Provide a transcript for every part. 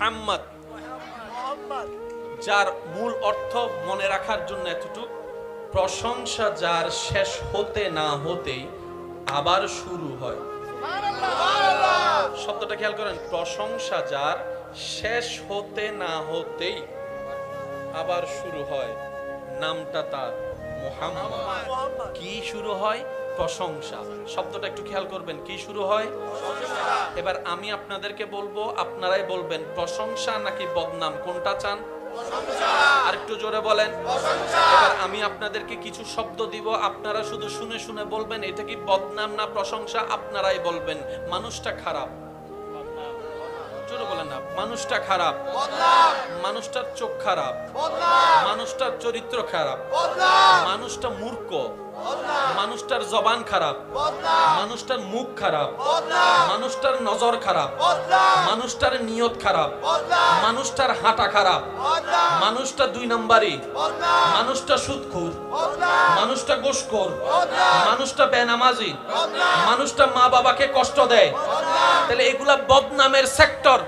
মুহাম্মদ, যার মূল অর্থ মনে রাখার জন্য এতটুকু, প্রশংসা যার শেষ হতে না হতেই আবার শুরু হয়। শব্দটা খেয়াল করেন, প্রশংসা যার শেষ হতে না হতেই আবার শুরু হয়, নামটা তার মুহাম্মদ। কি শুরু হয়? প্রশংসা। শব্দটা একটু খেয়াল করবেন, কি শুরু হয়? এবার আমি আপনাদেরকে বলবো, আপনারাই বলবেন প্রশংসা নাকি বদনাম, কোনটা চান? আর একটু জোরে বলেন। এবার আমি আপনাদেরকে কিছু শব্দ দিব, আপনারা শুধু শুনে শুনে বলবেন এটা কি বদনাম না প্রশংসা। আপনারাই বলবেন। মানুষটা খারাপ, জোরে বলেন না। মানুষটা খারাপ, মানুষটার চোখ খারাপ, মানুষটার চরিত্র খারাপ, মানুষটা মূর্খ, মানুষটার জবান খারাপ, মানুষটার মুখ খারাপ, মানুষটার নজর খারাপ, মানুষটার নিয়ত খারাপ, মানুষটার হাঁটা খারাপ, মানুষটা 2 নম্বরী, মানুষটা সুদখোর, মানুষটা ঘুষখোর, মানুষটা বেনামাজি, মানুষটা মা বাবাকে কষ্ট দেয়। তাহলে এগুলা বদনামের সেক্টর।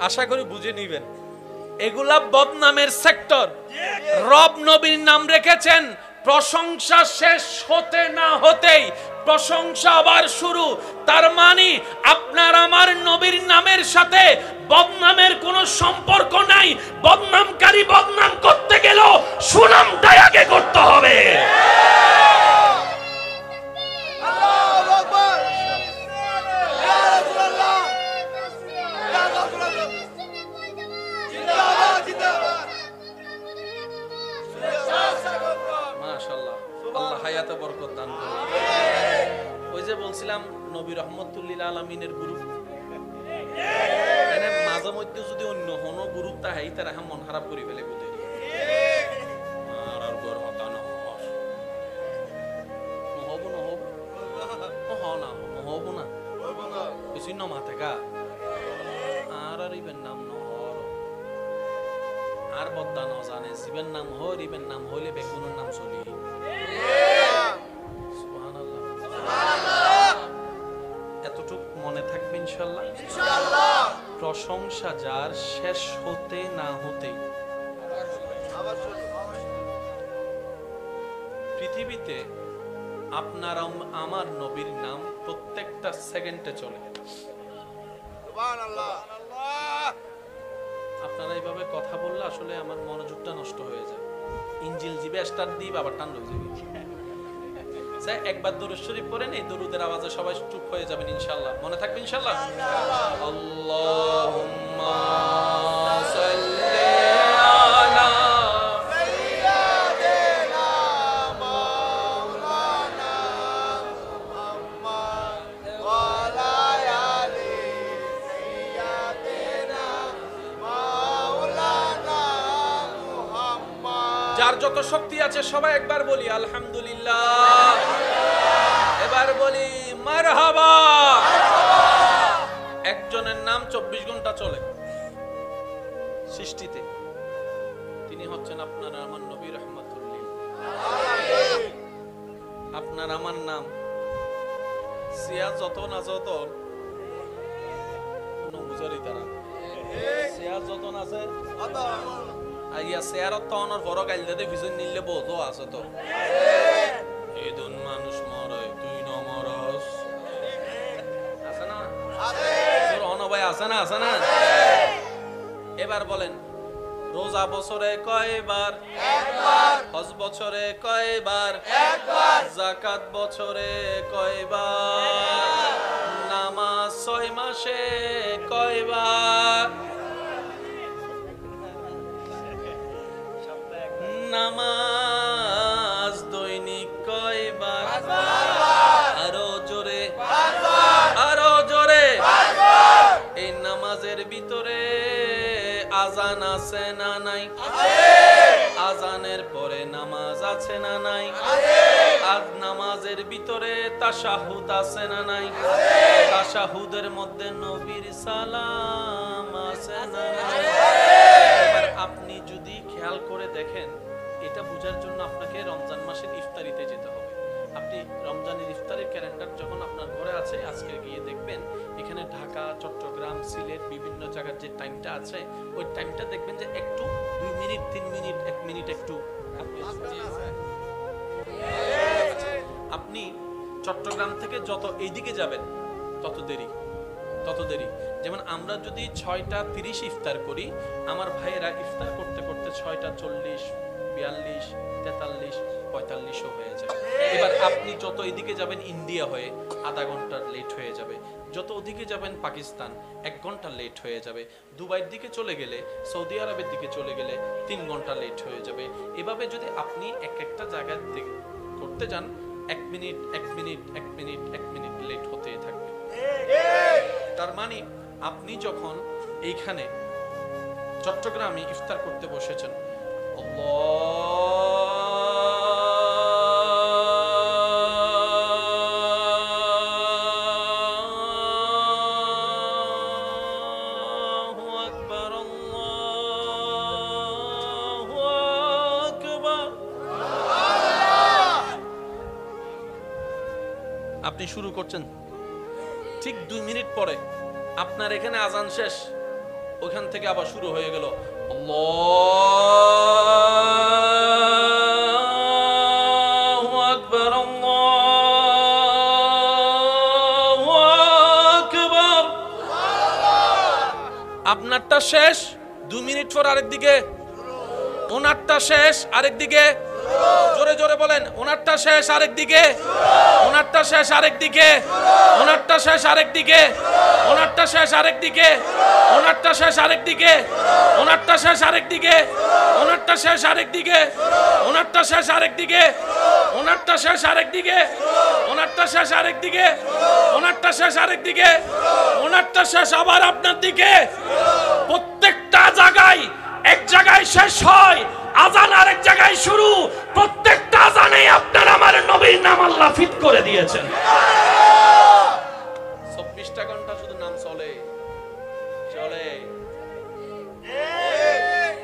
আশা করি বুঝে নিবেন, এগুলা বদনামের সেক্টর। রব নবীর নাম রেখেছেন, প্রশংসা শেষ হতে না হতেই প্রশংসা আবার শুরু। তার মানে আপনার আমার নবীর নামের সাথে বদনামের কোনো সম্পর্ক নাই। বদনামকারী বদনাম করতে গেল সুনামটাই আগে করতে হবে। ওই যে বলছিলাম নবী রহমতুল্লিল আলামিনের গুরু, মাঝে মধ্যে যদি অন্য হন গুরু তাহাই তারা মন খারাপ করে ফেলে বুঝে আর বদ্দা ন জানে জীবের নাম হরিবের নাম হইলে বেগুনের নাম চলি। এতটুক মনে থাকবে ইনশাআল্লাহ। প্রশংসা যার শেষ হতে না হতে। পৃথিবীতে আপনার আমার নবীর নাম প্রত্যেকটা সেকেন্ডে চলে। আপনারা এইভাবে কথা বললে আসলে আমার মনোযোগটা নষ্ট হয়ে যায়। ইঞ্জিল জিবে স্টার্ট দিই আবার টান হয়ে যাবে। একবার দরুদ শরীফ পড়েন, এই দরুদের আওয়াজে সবাই চুপ হয়ে যাবেন ইনশাআল্লাহ। মনে থাকবে ইনশাআল্লাহ। আল্লাহুম্মা সাল্লি আলা সাইয়্যিদিনা মাওলানা মুহাম্মদ ওয়া আলা আলি সাইয়্যিদিনা মাওলানা মুহাম্মদ। যার যত শক্তি আছে সবাই একবার বলি আলহামদুলিল্লাহ। এবার বলি মারহাবা। একজনের নাম 24 ঘন্টা চলে সৃষ্টিতে, তিনি হচ্ছেন আপনার আমার নবী রহমাতুল্লিল। আপনার আমার নাম সিয়া যত না যত বুঝারি তারা সিয়া যত আছে আইয়া সিয়ারত তো অনর বড় গাইলতে ভিজন নিলে বোঝো আছে তো। এই দুন মানুষ মরে তুই ন মরস, আছে না? আছে। তোর অনবাই আছে না? আছে না? এবার বলেন, রোজা বছরে কয়বার? একবার। হজ বছরে কয়বার? একবার। যাকাত বছরে কয়বার? নামাজ 6 মাসে কয়বার? নামাজ দৈনিক কয়বার? আরো জোরে, আরো জোরে। এই নামাজের ভিতরে আজান আছে না নাই? আজানের পরে নামাজ আছে না নাই? আজ নামাজের ভিতরে তাশাহুদ আছে না নাই? তাশাহুদের মধ্যে নবীর সালাম আছে না নাই? এবার আপনি যদি খেয়াল করে দেখেন, এটা বোঝার জন্য আপনাকে রমজান মাসের ইফতারিতে যেতে হবে। আপনি রমজানের ইফতারের ক্যালেন্ডার যখন আপনার ঘরে আছে, আজকে গিয়ে দেখবেন এখানে ঢাকা, চট্টগ্রাম, সিলেট বিভিন্ন জায়গার যে টাইমটা আছে ওই টাইমটা দেখবেন যে একটু 2 মিনিট 3 মিনিট 1 মিনিট একটু আপনি চট্টগ্রাম থেকে যত এইদিকে যাবেন তত দেরি। যেমন আমরা যদি 6:30 ইফতার করি, আমার ভাইয়েরা ইফতার করতে করতে 6:40, 42, 43, 45 হয়ে যায়। এবার আপনি যত এদিকে যাবেন ইন্ডিয়া হয়ে আধা ঘন্টা লেট হয়ে যাবে, যত ওদিকে যাবেন পাকিস্তান 1 ঘন্টা লেট হয়ে যাবে, দুবাইয়ের দিকে চলে গেলে, সৌদি আরবের দিকে চলে গেলে 3 ঘন্টা লেট হয়ে যাবে। এভাবে যদি আপনি একটা জায়গায় করতে যান 1 minute 1 minute 1 minute 1 minute late হতে থাকবে। তার মানে আপনি যখন এইখানে চট্টগ্রামে ইফতার করতে বসেছেন, আল্লাহু আকবার, আল্লাহু আকবার, আপনি শুরু করছেন, ঠিক 2 মিনিট পরে আপনার এখানে আজান শেষ, ওখান থেকে আবার শুরু হয়ে গেল আল্লাহু আকবার, আল্লাহু আকবার। আপনারটা শেষ, 2 মিনিট পর আরেক দিকে, ওনারটা শেষ আরেক দিকে, জোরে জোরে বলেন, ওনারটা শেষ আরেক দিকে, ওনারটা শেষ আরেক দিকে, ওনারটা শেষ আরেক দিকে, ওনারটা শেষ আরেক দিকে, ওনারটা শেষ আরেক দিকে, ওনারটা শেষ আরেক দিকে, ওনারটা শেষ আরেক দিকে, ওনারটা শেষ আরেক দিকে, ওনারটা শেষ আরেক দিকে, ওনারটা শেষ আরেক দিকে, ওনারটা শেষ আরেক দিকে, ওনারটা শেষ আবার আপনার দিকে। প্রত্যেকটা জায়গায়, এক জায়গায় শেষ হয়, আজান আরেক জায়গায় শুরু, প্রত্যেকটা আজানে আপনার আমার নবীর নাম আল্লাহ ফিট করে দিয়েছেন। 24টা ঘন্টা শুধু নাম চলে।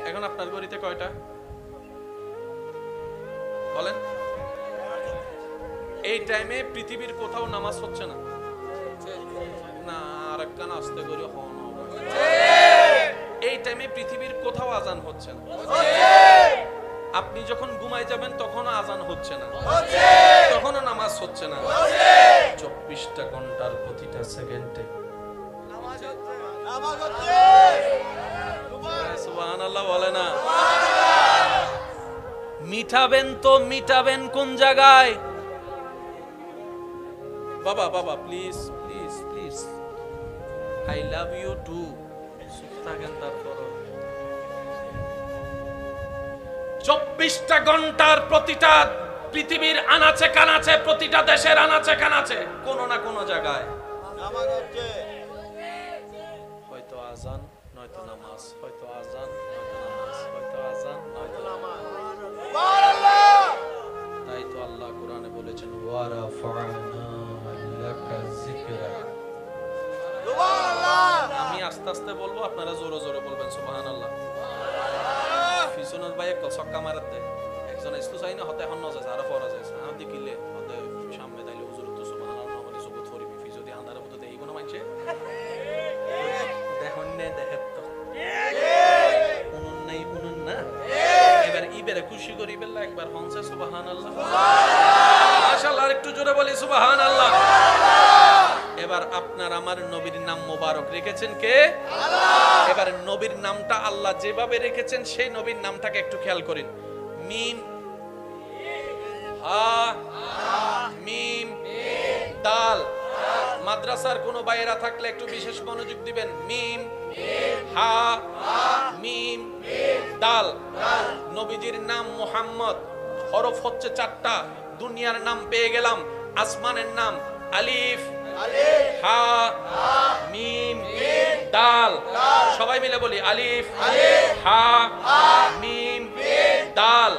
এখন আপনার ঘড়িতে কয়টা বলেন? এই টাইমে পৃথিবীর কোথাও নামাজ হচ্ছে না, না আরেকটা আসতে করে হন, এই টাইমে পৃথিবীর কোথাও আজান হচ্ছে না। আপনি যখন ঘুমাই যাবেন তখনও আজান হচ্ছে না, তখনও নামাজ হচ্ছে না। 24টা ঘন্টার প্রতিটা সেকেন্ডে সুবহানাল্লাহ বলে না? মিটাবেন তো মিটাবেন কোন জায়গায়? বাবা বাবা please please please, I love you too. থাকেন তারপর 24টা ঘন্টার প্রতিটা পৃথিবীর আনাচে কানাচে, প্রতিটা দেশের আনাচে কানাচে কোন না কোন জায়গায় হয়তো আজান নয়তো নামাজ, হয়তো আজান নয়তো নামাজ, হয়তো আজান নয়তো নামাজ। তাই তো আল্লাহ কোরআনে বলেছেন ওয়া রাফা'না লাকা যিকরাক। আমি আস্তে আস্তে বলবো, আপনারা জোরে জোরে বলবেন সুবহানাল্লাহ। ফিসুনের ভাই এক সক্কা মারতে একজন ইস্তু চাই না হতে হন নজে আর পড়া যায় না দেখিলে হতে সামনে তাইলে হুজুর তো সুবহানাল্লাহ মানে সবুত করিবি ফি যদি আন্ধারে মতো দেই কোন মানছে দেখুন নে দেখত তো উনুন না এবার ইবেরে খুশি করি বেলা একবার হনছে সুবহানাল্লাহ মাশাআল্লাহ। একটু জোরে বলি সুবহানাল্লাহ। এবার আপনার আমার নবীর নাম মোবারক রেখেছেন কে? আল্লাহ। এবার নবীর নামটা আল্লাহ যেভাবে রেখেছেন সেই নবীর নামটাকে একটু খেয়াল করেন। মিম হা মিম দাল। মাদ্রাসার কোনো বাইরা থাকলে একটু বিশেষ মনোযোগ দিবেন। মিম হা মিম দাল। নবীজির নাম মুহাম্মদ, হরফ হচ্ছে 4টা। দুনিয়ার নাম পেয়ে গেলাম, আসমানের নাম আলিফ হা মিম দাল। সবাই মিলে বলি আলিফ হা মিম দাল।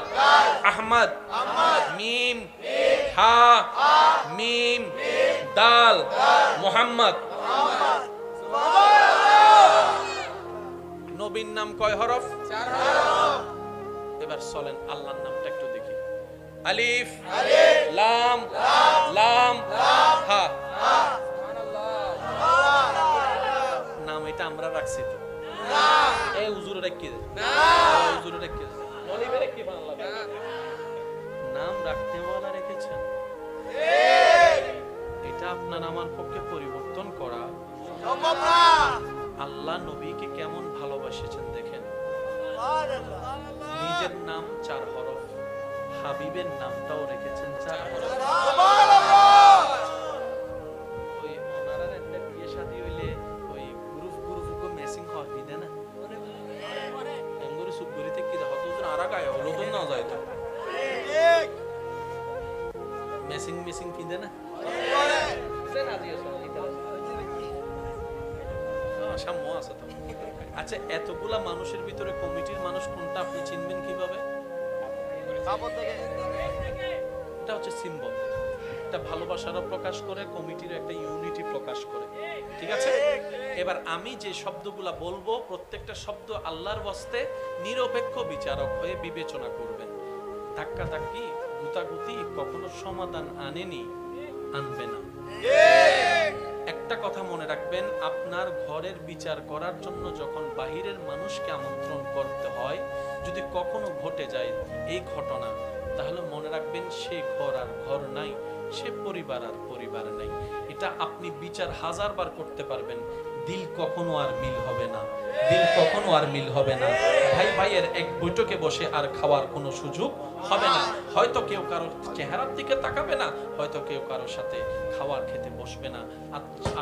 আহমদ মিম হা মিম দাল। মুহাম্মদ। নবীর নাম কয় হরফ? 4 হরফ। এবার চলেন আল্লাহর নামটা একটু দেখি। আলিফ লাম হা। এটা আমরা রাখছি তো এই হুজুরে রেখে দে না হুজুরে রেখে দে নলিবে রেখে বাংলা নাম রাখতেওয়ালা রেখেছেন এটা আপনার আমার পক্ষে পরিবর্তন করা সম্ভব না আল্লাহ নবীকে কেমন ভালোবাসেছেন দেখেন নিজের নাম 4 হরফ হাবিবের নামটাও রেখেছেন 4 হরফ সুবহানাল্লাহ ওই ওনারা একটা বিয়ে শাদী হইলে ওই গ্রুপ গ্রুপ ম্যাচিং হয় বিদে না এঙ্গুরি সুবগুরিতে কি হতো হুজুর আরা গায় হলো তো না যায় তো ঠিক ম্যাচিং কিনতে না আচ্ছা এতগুলা মানুষের ভিতরে কমিটির মানুষ কোনটা আপনি চিনবেন কিভাবে এটা হচ্ছে সিম্বল এটা ভালোবাসারও প্রকাশ করে কমিটির একটা ইউনিটি প্রকাশ করে ঠিক আছে এবার আমি যে শব্দগুলা বলবো প্রত্যেকটা শব্দ আল্লাহর ওয়াস্তে নিরপেক্ষ বিচারক হয়ে বিবেচনা করবেন ধাক্কা ধাক্কি গুতাগুতি কখনো সমাধান আনবে না একটা কথা মনে রাখবেন আপনার ঘরের বিচার করার জন্য যখন বাহিরের মানুষকে আমন্ত্রণ করতে হয় যদি কখনো ঘটে যায় এই ঘটনা তাহলে মনে রাখবেন সে ঘর আর ঘর নাই সে পরিবার আর পরিবার নাই এটা আপনি বিচার 1000 বার করতে পারবেন দিল কখনো আর মিল হবে না ভাই ভাইয়ের এক বৈঠকে বসে আর খাওয়ার কোনো সুযোগ হবে না হয়তো কেউ কারোর চেহারার দিকে তাকাবে না হয়তো কেউ কারোর সাথে খাবার খেতে বসবে না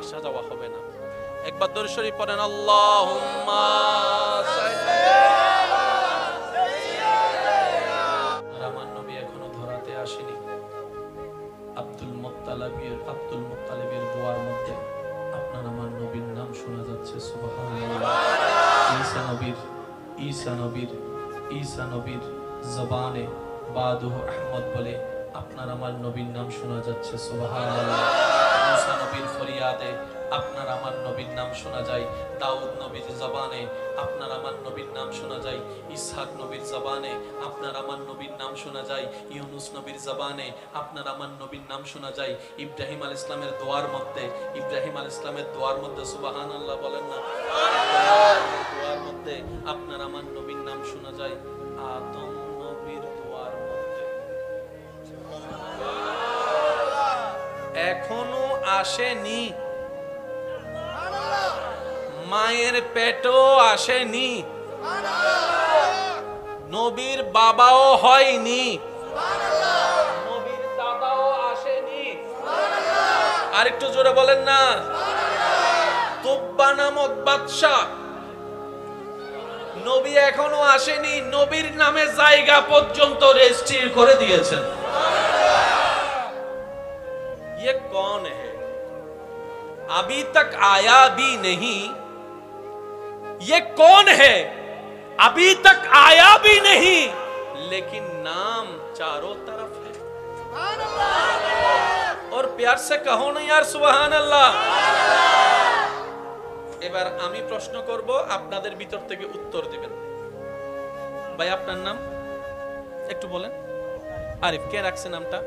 আসা যাওয়া হবে না একবার দরুদ শরীফ পড়েন আল্লাহুম্মা আমার নবী এখনো ধরাতে আসেনি আব্দুল মুত্তালিবের দোয়ার মধ্যে আপনার আমার নবীর নাম শোনা যাচ্ছে সুবহানাল্লাহ ঈসা নবীর জবানে বাদুহু আহমদ বলে আপনার আমার নবীর নাম শোনা যাচ্ছে সুবহানাল্লাহ মুসা নবীর ফরিয়াদে আপনার আমার নবীর নাম শোনা যায় দাউদ নবীর জবানে আপনার আমার নবীর নাম শোনা যায় ইসহাক নবীর জবানে আপনার আমার নবীর নাম শোনা যায় ইউনুস নবীর জবানে আপনার আমার নবীর নাম শোনা যায় ইব্রাহিম আলাইহিস সালামের দোয়ার মধ্যে সুবহানাল্লাহ বলেন না দোয়ার মধ্যে আপনার আমার নবীর নাম শোনা যায় আদম নবীর দোয়ার মধ্যে এখনো আসেনি মায়ের পেটও আসেনি নবীর বাবাও হয়নি নবীর দাদাও আসেনি আরেকটু জোরে বলেন না তুব্বা নামক বাদশা নবী এখনো আসেনি নবীর নামে জায়গা পর্যন্ত রেজিস্ট্রি করে দিয়েছেন ये कौन है अभी तक आया भी नहीं ये कौन है अभी तक आया भी नहीं लेकिन नाम चारों तरफ है सुभान अल्लाह और प्यार से कहो ना यार सुभान अल्लाह এবার আমি প্রশ্ন করব আপনাদের ভিতর থেকে উত্তর দিবেন ভাই আপনার নাম একটু বলেন আরিফ কে রাখছে নামটা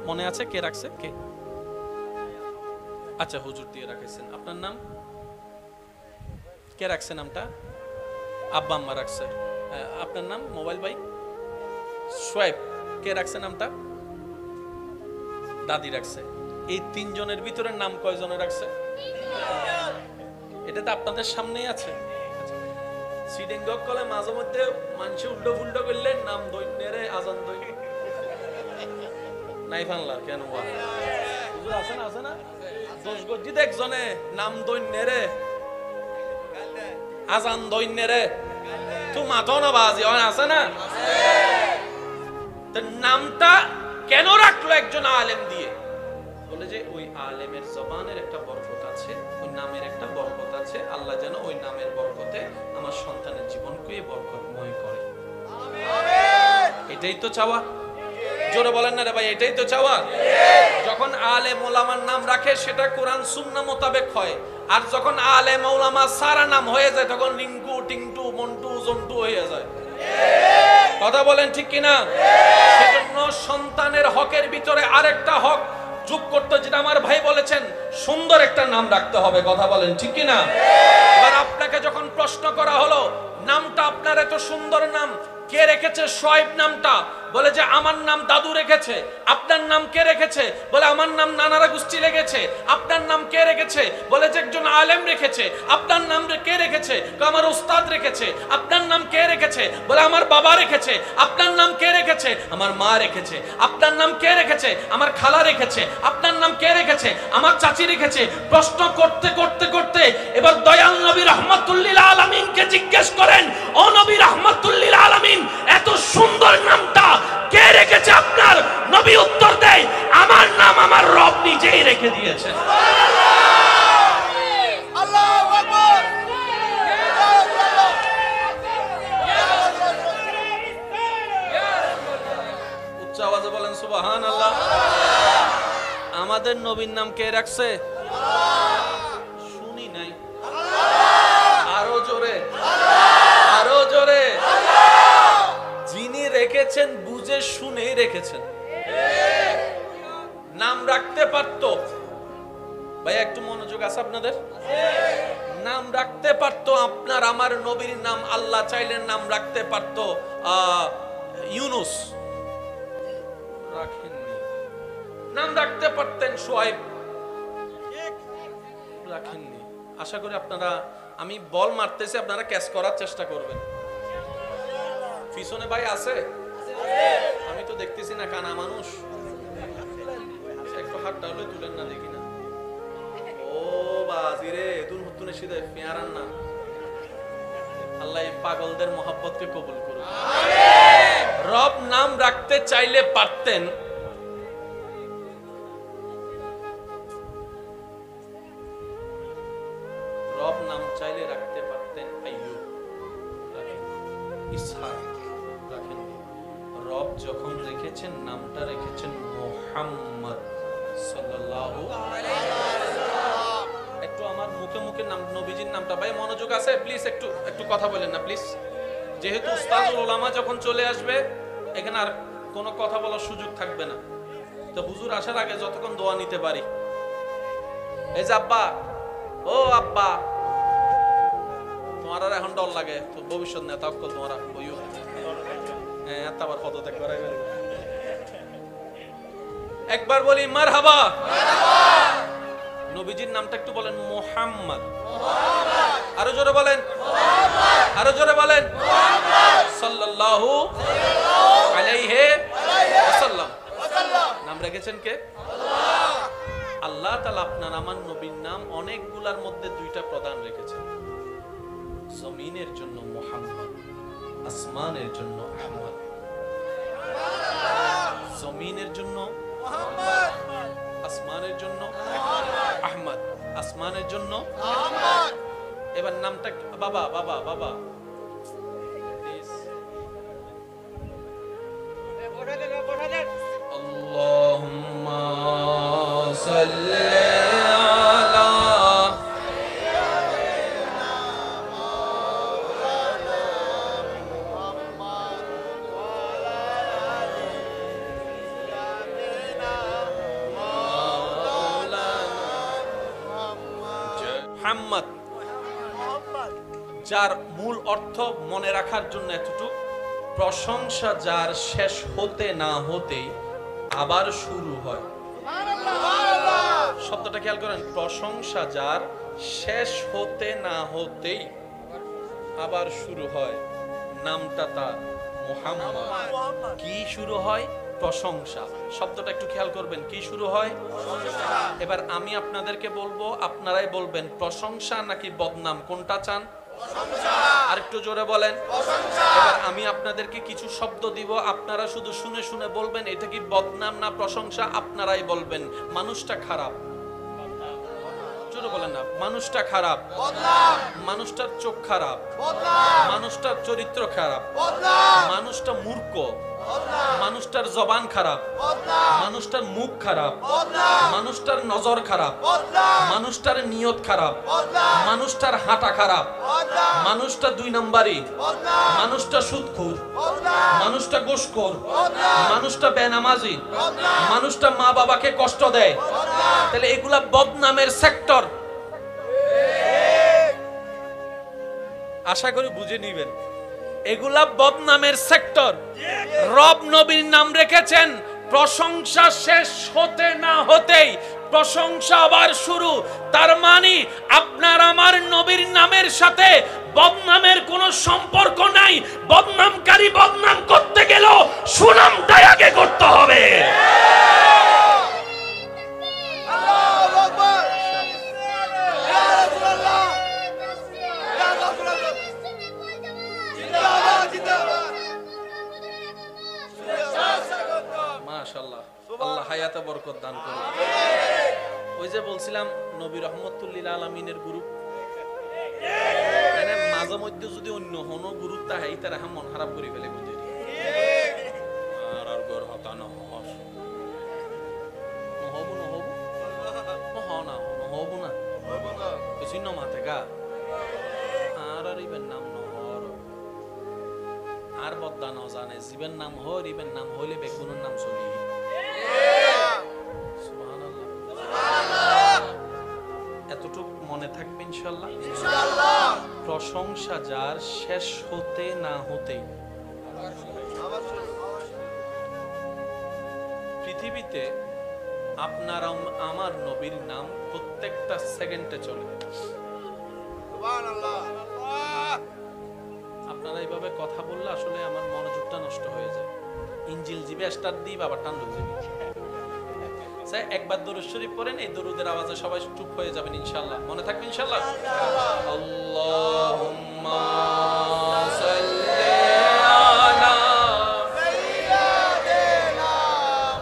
মনে আছে কে রাখছে কে আচ্ছা হুজুর দিয়ে রাখাইছেন আপনার নাম কে রাখছে নামটা আব্বা আম্মা রাখছে আপনার নাম মোবাইল ভাই সোয়েব কে রাখছে নামটা দাদি রাখছে এই তিনজনের ভিতরে নাম কয়জনে রাখছে এটা তো আপনাদের সামনেই আছে সিডিং কলে মাঝে মধ্যে মানুষ উল্টো ফুল্টো করলে নাম দৈন্যেরে আজান দই নাই ফানলা কেন হুজুর আছে না 10 গজ্জিত একজনে নাম দৈন্যেরে আজান দৈন্যেরে তো মাথা না বাজি আছে না তো নামটা কেন রাখলো একজন আলেম দিয়ে বলে যে ওই আলেমের জবানের একটা বরকত আছে ওই নামের একটা বরকত আছে আল্লাহ যেন ওই নামের বরকতে আমার সন্তানের জীবনকে বরকতময় করে আমিন এটাই তো চাওয়া জোরে বলেন না রে ভাই এটাই তো চাওয়া যখন আলেম ওলামার নাম রাখে সেটা কোরআন সুন্নাহ মোতাবেক হয় আর যখন আলেম ওলামা সারা নাম হয়ে যায় তখন রিঙ্কু টিংটু মন্টু জন্টু হয়ে যায় কথা বলেন ঠিক কিনা সেজন্য সন্তানের হকের ভিতরে আরেকটা হক যোগ করতে, যেটা আমার ভাই বলেছেন, সুন্দর একটা নাম রাখতে হবে। কথা বলেন ঠিক কি না? এবার আপনাকে যখন প্রশ্ন করা হলো নামটা আপনার এত সুন্দর নাম কে রেখেছে? শোয়েব নামটা। বলে যে আমার নাম দাদু রেখেছে। আপনার নাম কে রেখেছে? বলে আমার নাম নানারা গোষ্ঠী লেগেছে। আপনার নাম কে রেখেছে? বলে যে একজন আলেম রেখেছে। আপনার নাম কে রেখেছে? আমার উস্তাদ রেখেছে। আপনার নাম কে রেখেছে? বলে আমার বাবা রেখেছে। আপনার নাম কে রেখেছে? আমার মা রেখেছে। আপনার নাম কে রেখেছে? আমার খালা রেখেছে। আপনার নাম কে রেখেছে? আমার চাচি রেখেছে। প্রশ্ন করতে করতে করতে এবার দয়াল নবী রাহমাতুল্লিল আলামিনকে জিজ্ঞেস করেন, ও নবী রাহমাতুল্লিল আলামিন, এত সুন্দর নামটা কে রেখেছে আপনার? নবী উত্তর দেয়, আমার নাম আমার রব নিজেই রেখে দিয়েছেন। আল্লাহু আকবার। উচ্চ আওয়াজে বলেন সুবহানাল্লাহ। আমাদের নবীর নাম কে রাখছে? শুনি নাই, আরো জোরে, আরো জোরে। যিনি রেখেছেন বুঝে শুনেই রেখেছেন। নাম রাখতে পারতো, ভাই একটু মনোযোগ আছে আপনাদের? নাম রাখতে পারতো আপনার আমার নবীর নাম, আল্লাহ চাইলে নাম রাখতে পারতো ইউনুস, রাখেননি। নাম রাখতে পারতেন শোয়েব, রাখেননি। আশা করি আপনারা, আমি বল মারতেছি, আপনারা ক্যাচ করার চেষ্টা করবেন। পিছনে ভাই আছে? আমি তো দেখতেছি না, কানা মানুষ। একটু হাতটা হলে তুলেন না, দেখি না। ও বাজি রে, তুন হুতুনে সিধে পেয়ারান না। আল্লাহ এই পাগলদের মহব্বতকে কবুল করুন। রব নাম রাখতে চাইলে পারতেন, রব নাম চাইলে রাখতে পারতেন আইয়ুব, রাখেন। ইসহাক রাখেন। রব যখন রেখেছেন নামটা রেখেছেন মুহাম্মদ সাল্লাল্লাহু আলাইহি ওয়াসাল্লাম। একটু আমার মুখে মুখে নাম, নবীজির নামটা, ভাই মনোযোগ আছে প্লিজ, একটু একটু কথা বলেন না প্লিজ। যেহেতু উস্তাদুল উলামা যখন চলে আসবে, এখানে আর কোনো কথা বলার সুযোগ থাকবে না। তো হুজুর আসার আগে যতক্ষণ দোয়া নিতে পারি। এই যে আব্বা, ও আব্বা, তোমার আর এখন ডর লাগে তো ভবিষ্যৎ নেতা অক্কল তোমারা বইও। হ্যাঁ, আবার পদত্যাগ করাই ফেলবে। একবার বলি মারহাবা। নবীজির নামটা একটু বলেন, মুহাম্মদ। আরো জোরে বলেন, আরো জোরে বলেন, সাল্লাল্লাহু আলাইহি ওয়াসাল্লাম। নাম রেখেছেন কে? আল্লাহ তাআলা আপনার আমার নবীর নাম অনেকগুলার মধ্যে দুইটা প্রধান রেখেছেন। জমিনের জন্য মুহাম্মদ, আসমানের জন্য আহমদ। জমিনের জন্য মুহাম্মদ, আসমানের জন্য আহমদ, আসমানের জন্য আহমদ। এবার নামটা বাবা বাবা বাবা আল্লাহুম্মা সাল্লি আলা মুহাম্মদ, যার মূল অর্থ মনে রাখার জন্য এতটুকু, প্রশংসা যার শেষ হতে না হতেই আবার শুরু হয়। শব্দটা খেয়াল করেন, প্রশংসা যার শেষ হতে না হতেই আবার শুরু হয়, নামটা তার মুহাম্মদ। কি শুরু হয়? প্রশংসা। শব্দটা একটু খেয়াল করবেন, কি শুরু হয়? এবার আমি আপনাদেরকে বলবো, আপনারাই বলবেন প্রশংসা নাকি বদনাম, কোনটা চান? আর একটু জোরে বলেন। এবার আমি আপনাদেরকে কিছু শব্দ দিব, আপনারা শুধু শুনে শুনে বলবেন এটা কি বদনাম না প্রশংসা। আপনারাই বলবেন। মানুষটা খারাপ, জোরে বলেন না। মানুষটা খারাপ, মানুষটার চোখ খারাপ, মানুষটার চরিত্র খারাপ, মানুষটা মূর্খ, মানুষটার জবান খারাপ, মানুষটার মুখ খারাপ, মানুষটার নজর খারাপ, মানুষটার নিয়ত খারাপ, মানুষটার হাঁটা খারাপ, মানুষটা 2 নম্বরই, মানুষটা সুদখোর, মানুষটা ঘুষখোর, মানুষটা বেনামাজি, মানুষটা মা বাবাকে কষ্ট দেয়। তাহলে এগুলা বদনামের সেক্টর। আশা করি বুঝে নিবেন, এগুলা বদনামের সেক্টর। রব নবীর নাম রেখেছেন, প্রশংসা শেষ হতে না হতেই প্রশংসা আবার শুরু। তার মানে আপনার আমার নবীর নামের সাথে বদনামের কোনো সম্পর্ক নাই। বদনামকারী বদনাম করতে গেলেও সুনামটাই আগে করতে হবে। মাশাআল্লাহ, আল্লাহ হায়াতে বরকত দান করুন। ওই যে বলছিলাম নবী রহমতুল লিল আলামিনের গ্রুপ, মানে মাঝে মধ্যে যদি অন্য কোনো গ্রুপ তাহাই তারা মন খারাপ করে ফেলে বুঝে আর গর হতা না হস নহব নহব নহ না নহব না বেশি ন মাথে গা আর ইবেন নাম নহর আর বদ্দা ন জানে জীবের নাম হর ইবেন নাম হইলে বেগুনের নাম চলি। এতটুকু মনে থাকবে ইনশাআল্লাহ। প্রশংসা যার শেষ হতে না হতেই। পৃথিবীতে আপনার আমার নবীর নাম প্রত্যেকটা সেকেন্ডে চলে। আপনারা এইভাবে কথা বললে আসলে আমার মনোযোগটা নষ্ট হয়ে যায়। ইঞ্জিল জিবে স্টার্ট দিই বাবা টান ঢুকবে। একবার দরুদ শরীফ পড়েন, এই দরুদের আওয়াজে সবাই চুপ হয়ে যাবেন ইনশাআল্লাহ। মনে থাকবে ইনশাআল্লাহ। আল্লাহুম্মা সাল্লি আলা সাইয়্যিদিনা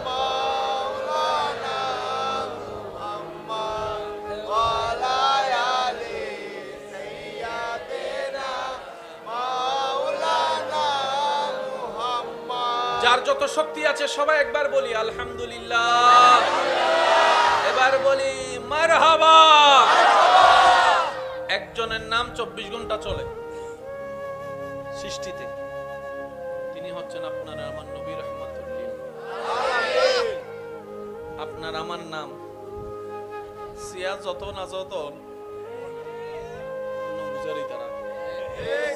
মাওলানা মুহাম্মদ ওয়া আলা আলি সাইয়্যিদিনা মাওলানা মুহাম্মদ। যার যত শক্তি আছে সবাই একবার বলি আলহামদুলিল্লাহ। এবার বলি মারহাবা। একজনের নাম 24 ঘন্টা চলে সৃষ্টিতে, তিনি হচ্ছেন আপনার আমার নবী রাহমাতুল লিল আলামিন। আপনার আমার নাম সিয়া যত না যত বুঝারি তারা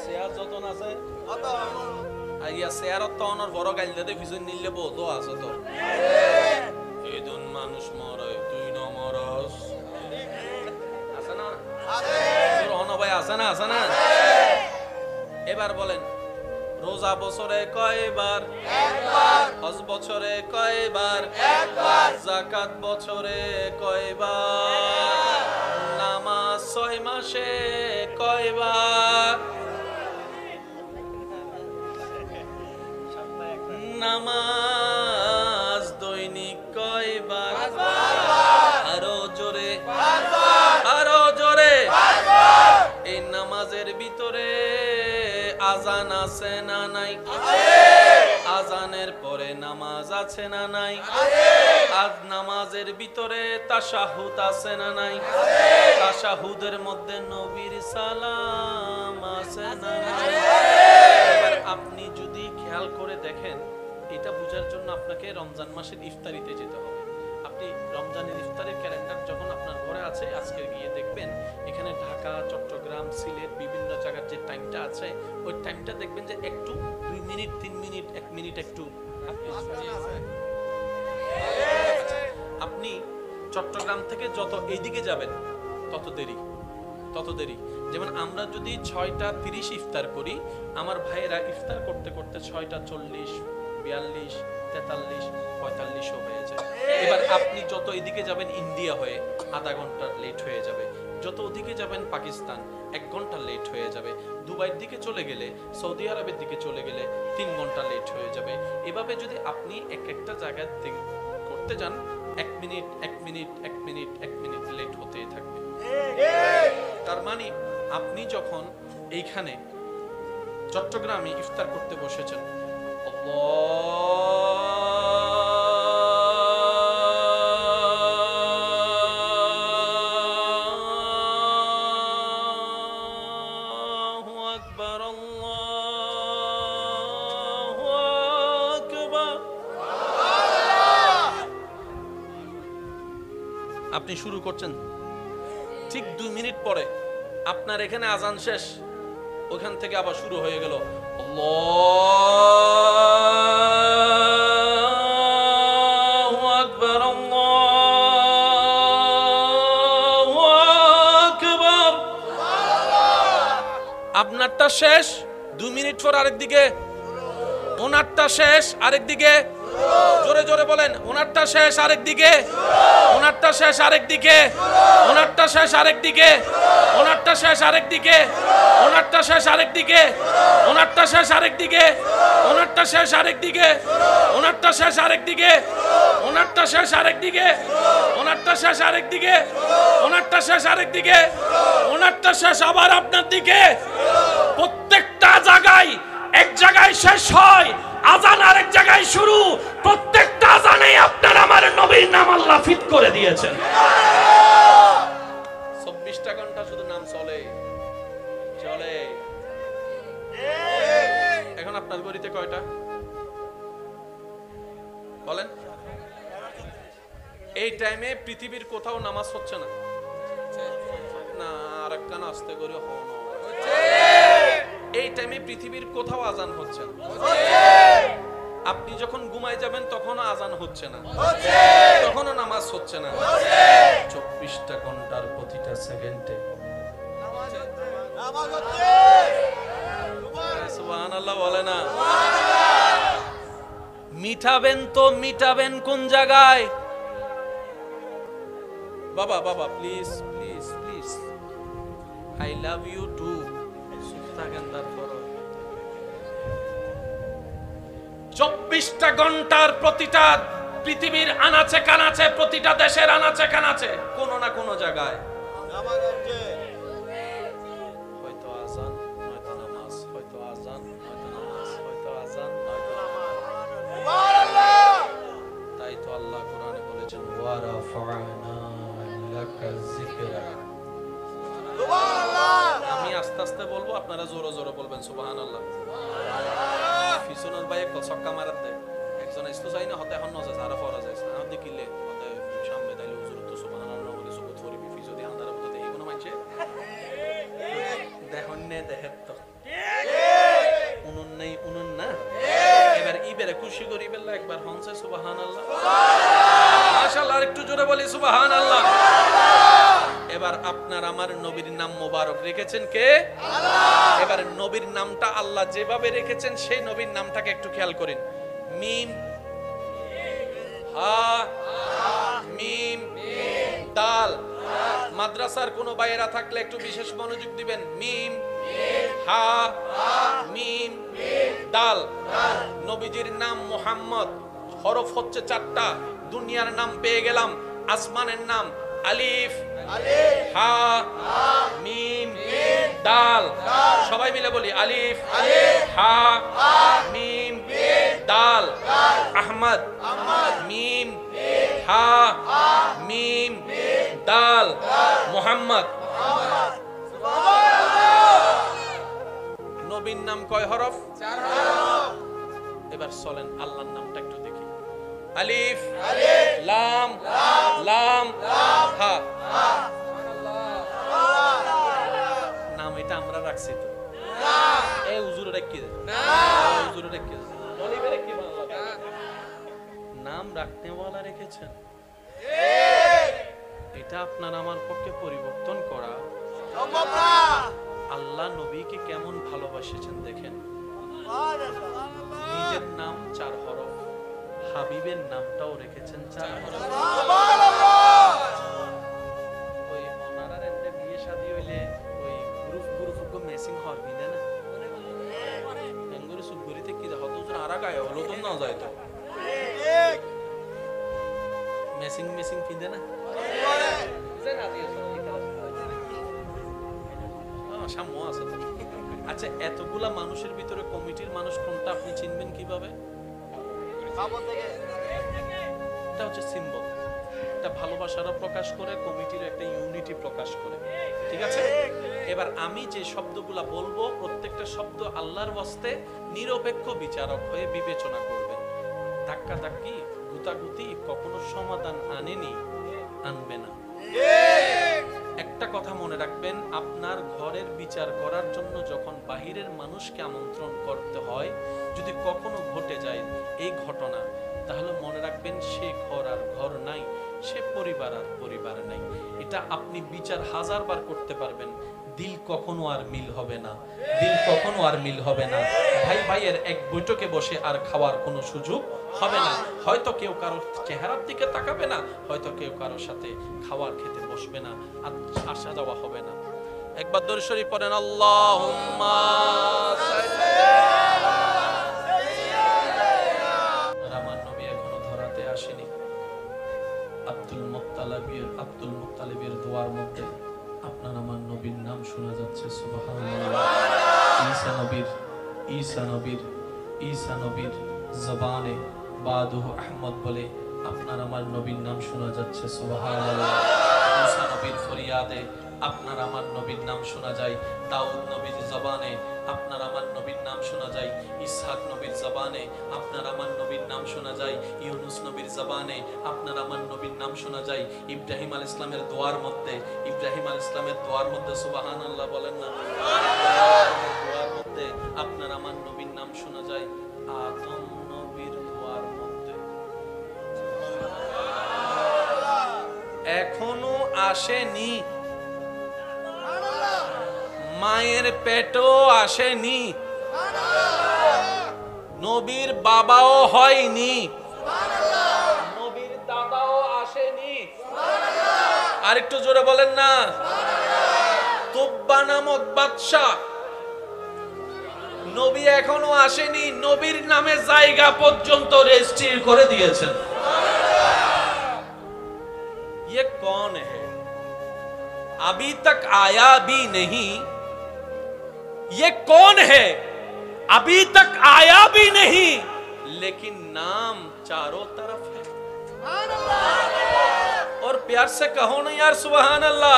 সিয়া যত না আছে আইয়া সিয়ারত তো অনর বড় গাইলে দে ভিজন নিলে বলতো আছে তো এই দুন মানুষ মরে তুই না মরস আছে না আছে তোর অন ভাই আছে না আছে না। এবার বলেন রোজা বছরে কয়বার? একবার। হজ বছরে কয়বার? একবার। যাকাত বছরে কয়বার? নামাজ 6 মাসে কয়বার? নামাজ দৈনিক কয়বার? আরো জোরে আরো জোরে। এই নামাজের ভিতরে আজান আছে না নাই? আজানের পরে নামাজ আছে না নাই? আজ নামাজের ভিতরে তাশাহুদ আছে না নাই? তাশাহুদের মধ্যে নবীর সালাম আছে না নাই? এবার আপনি যদি খেয়াল করে দেখেন, এটা বোঝার জন্য আপনাকে রমজান মাসের ইফতারিতে যেতে হবে। আপনি রমজানের ইফতারের ক্যালেন্ডার যখন আপনার ঘরে আছে, আজকে গিয়ে দেখবেন এখানে ঢাকা, চট্টগ্রাম, সিলেট বিভিন্ন জায়গার যে টাইমটা আছে, ওই টাইমটা দেখবেন যে একটু 2 মিনিট 3 মিনিট 1 মিনিট একটু আপনি চট্টগ্রাম থেকে যত এইদিকে যাবেন তত দেরি। যেমন আমরা যদি 6টা 30 ইফতার করি, আমার ভাইয়েরা ইফতার করতে করতে 6টা 40, 42, 43, 45 হয়ে যায়। এবার আপনি যত এদিকে যাবেন ইন্ডিয়া হয়ে আধা ঘন্টা লেট হয়ে যাবে, যত ওদিকে যাবেন পাকিস্তান 1 ঘন্টা লেট হয়ে যাবে, দুবাইয়ের দিকে চলে গেলে, সৌদি আরবের দিকে চলে গেলে 3 ঘন্টা লেট হয়ে যাবে। এভাবে যদি আপনি একটা জায়গায় করতে যান, 1 minute 1 minute 1 minute 1 minute late হতেই থাকবে। তার মানে আপনি যখন এইখানে চট্টগ্রামে ইফতার করতে বসেছেন, আল্লাহু আকবার, আল্লাহু আকবার। আপনি শুরু করছেন, ঠিক 2 মিনিট পরে আপনার এখানে আজান শেষ, ওখান থেকে আবার শুরু হয়ে গেল আল্লাহু আকবার, আল্লাহু আকবার। আপনারটা শেষ, 2 মিনিট পর আরেক দিকে, ওনারটা শেষ আরেক দিকে, জোরে জোরে বলেন, ওনারটা শেষ আরেক দিকে, ওনারটা শেষ আরেক দিকে, ওনারটা শেষ আরেক দিকে, ওনারটা শেষ আরেক দিকে, ওনারটা শেষ আরেক দিকে, ওনারটা শেষ আরেক দিকে, ওনারটা শেষ আরেক দিকে, ওনারটা শেষ আরেক দিকে, ওনারটা শেষ আরেক দিকে, ওনারটা শেষ আরেক দিকে, ওনারটা শেষ আরেক দিকে, ওনারটা শেষ আবার আপনার দিকে। প্রত্যেকটা জায়গায়, এক জায়গায় শেষ হয়, আজান আরেক জায়গায় শুরু। প্রত্যেকটা আজানে আপনার আমার নবীর নাম আল্লাহ ফিট করে দিয়েছেন। 24টা ঘন্টা শুধু নাম চলে চলে। এখন আপনার গড়িতে কয়টা বলেন? এই টাইমে পৃথিবীর কোথাও নামাজ হচ্ছে না, না আর একটা নাস্তে করে হন। এই টাইমে পৃথিবীর কোথাও আজান হচ্ছে না। আপনি যখন ঘুমায় যাবেন তখনও আজান হচ্ছে না, তখনও নামাজ হচ্ছে না। 24টা ঘন্টার প্রতিটা সেকেন্ডে সুবহানাল্লাহ বলে না? মিটাবেন তো মিটাবেন কোন জায়গায়? বাবা বাবা please please please, I love you too. তারপর 24টা ঘন্টার প্রতিটা পৃথিবীর আনাচে কানাচে, প্রতিটা দেশের আনাচে কানাচে কোন না কোন জায়গায় হয়তো আজান নয়তো নামাজ, হয়তো আজান নয়তো নামাজ, হয়তো আজান নয়তো নামাজ। তাই তো আল্লাহ কোরআনে বলেছেন ওয়া রাফা'না লাকা যিকরাক। আমি আস্তে আস্তে বলবো, আপনারা জোরে জোরে বলবেন সুবহানাল্লাহ। পিছনের ভাই একটা ছক্কা মারাত দেয়, একজন ইস্তু চাই না হতে এখন নজা যারা পড়া যায় না দেখিলে হতে সামনে তাইলে হুজুর তো সুবহানাল্লাহ বলে সুবুত করিবি। পিছু দিয়ে আন্দার মতো দেখি কোনো মানছে দেখুন নে দেখেন তো উনুন নেই উনুন না। এবার ইবেরে খুশি করি বেলা একবার হনছে সুবহানাল্লাহ মাশাআল্লাহ। আর একটু জোরে বলি সুবহানাল্লাহ। এবার আপনার আমার নবীর নাম মোবারক রেখেছেন কে? আল্লাহ। এবার নবীর নামটা আল্লাহ যেভাবে রেখেছেন সেই নবীর নামটাকে একটু খেয়াল করেন। মিম হা মিম দাল। মাদ্রাসার কোনো বাইরা থাকলে একটু বিশেষ মনোযোগ দিবেন। মিম হা মিম দাল। নবীজির নাম মুহাম্মদ, হরফ হচ্ছে 4টা। দুনিয়ার নাম পেয়ে গেলাম, আসমানের নাম আলিফ হা মিম দাল। সবাই মিলে বলি আলিফ হা মিম দাল। আহমদ মিম হা মিম দাল। মুহাম্মদ। নবীর নাম কয় হরফ? 4 হরফ। এবার চলেন আল্লাহর নামটা একটু দেখি। আলিফ লাম লাম হা। নাম এটা আমরা রাখছি তো না? এই হুজুরে রেখে দেন না, হুজুরে রেখে দেন, অলিভে রেখে বাংলা নাম রাখনেওয়ালা রেখেছেন। এটা আপনার আমার পক্ষে পরিবর্তন করা সম্ভব না। আল্লাহ নবীকে কেমন ভালোবাসেছেন দেখেন। নিজের নাম 4 হরফ, হাবিবের নামটাও রেখেছেন 4 হরফ। ওই ওনারার একটা বিয়ে শাদী হইলে ওই গ্রুপ মেসিং হরবি না না এঙ্গুরি সুগুরিতে কি দেখো তো আরা গায় হলো তো না যায় তো মেসিং মেসিং ফিন্দে না জানা দিয়েছো সামনে আছে তো। আচ্ছা, এতগুলা মানুষের ভিতরে কমিটির মানুষ কোনটা আপনি চিনবেন কিভাবে? এটা হচ্ছে সিম্বল। এটা ভালোবাসারও প্রকাশ করে, কমিটির একটা ইউনিটি প্রকাশ করে। ঠিক আছে, এবার আমি যে শব্দগুলা বলবো প্রত্যেকটা শব্দ আল্লাহর ওয়াস্তে নিরপেক্ষ বিচারক হয়ে বিবেচনা করবেন। ধাক্কা ধাক্কি গুতাগুতি কখনো সমাধান আনেনি, আনবে না। একটা কথা মনে রাখবেন, আপনার ঘরের বিচার করার জন্য যখন বাহিরের মানুষকে আমন্ত্রণ করতে হয়, যদি কখনো ঘটে যায় এই ঘটনা, তাহলে মনে রাখবেন সে ঘর আর ঘর নাই, সে পরিবার আর পরিবার নাই। এটা আপনি বিচার হাজারবার করতে পারবেন, দিল কখনো আর মিল হবে না, দিল কখনো আর মিল হবে না। ভাই ভাইয়ের এক বৈঠকে বসে আর খাওয়ার কোনো সুযোগ হবে না। হয়তো কেউ কারোর চেহারার দিকে তাকাবে না, হয়তো কেউ কারোর সাথে খাওয়ার খেতে বসবে না, আর আসা যাওয়া হবে না। একবার দরুদ শরীফ পড়েন, আল্লাহুম্মা সাল্লি। আমার নবী এখনো ধরাতে আসেনি। আব্দুল মুত্তালিবের দোয়ার মধ্যে আপনার আমার নবীর নাম শোনা যাচ্ছে, সুবহানাল্লাহ। ঈসা নবীর জবানে বাদুহু আহমদ বলে আপনার আমার নবীর নাম শোনা যাচ্ছে, সুবহানাল্লাহ। ঈসা নবীর ফরিয়াদে আপনার আমার নবীর নাম শোনা যায়, দাউদ নবীর জবানে আপনার আমার নবীর নাম শোনা যায়, ইসহাক নবীর জবানে আপনার আমার নবীর নাম শোনা যায়, ইউনুস নবীর জবানে আপনার আমার নবীর নাম শোনা যায়, ইব্রাহিম আলাইহিস সালামের দোয়ার মধ্যে সুবহানাল্লাহ বলেন না, দোয়ার মধ্যে আপনার আমার নবীর নাম শোনা যায়, আদম নবীর দোয়ার মধ্যে এখনো আসেনি, মায়ের পেটও আসেনি, নবীর বাবাও হয়নি, নবীর দাদাও আসেনি। আর একটু জোরে বলেন না, তুব্বা নামক বাদশা নবী এখনো আসেনি, নবীর নামে জায়গা পর্যন্ত রেজিস্ট্রি করে দিয়েছেন। ये कौन है? अभी तक आया भी नहीं। ये कौन है? अभी तक आया भी नहीं, लेकिन नाम चारों तरफ है। और प्यार से कहो ना यार सुबहान अल्लाह।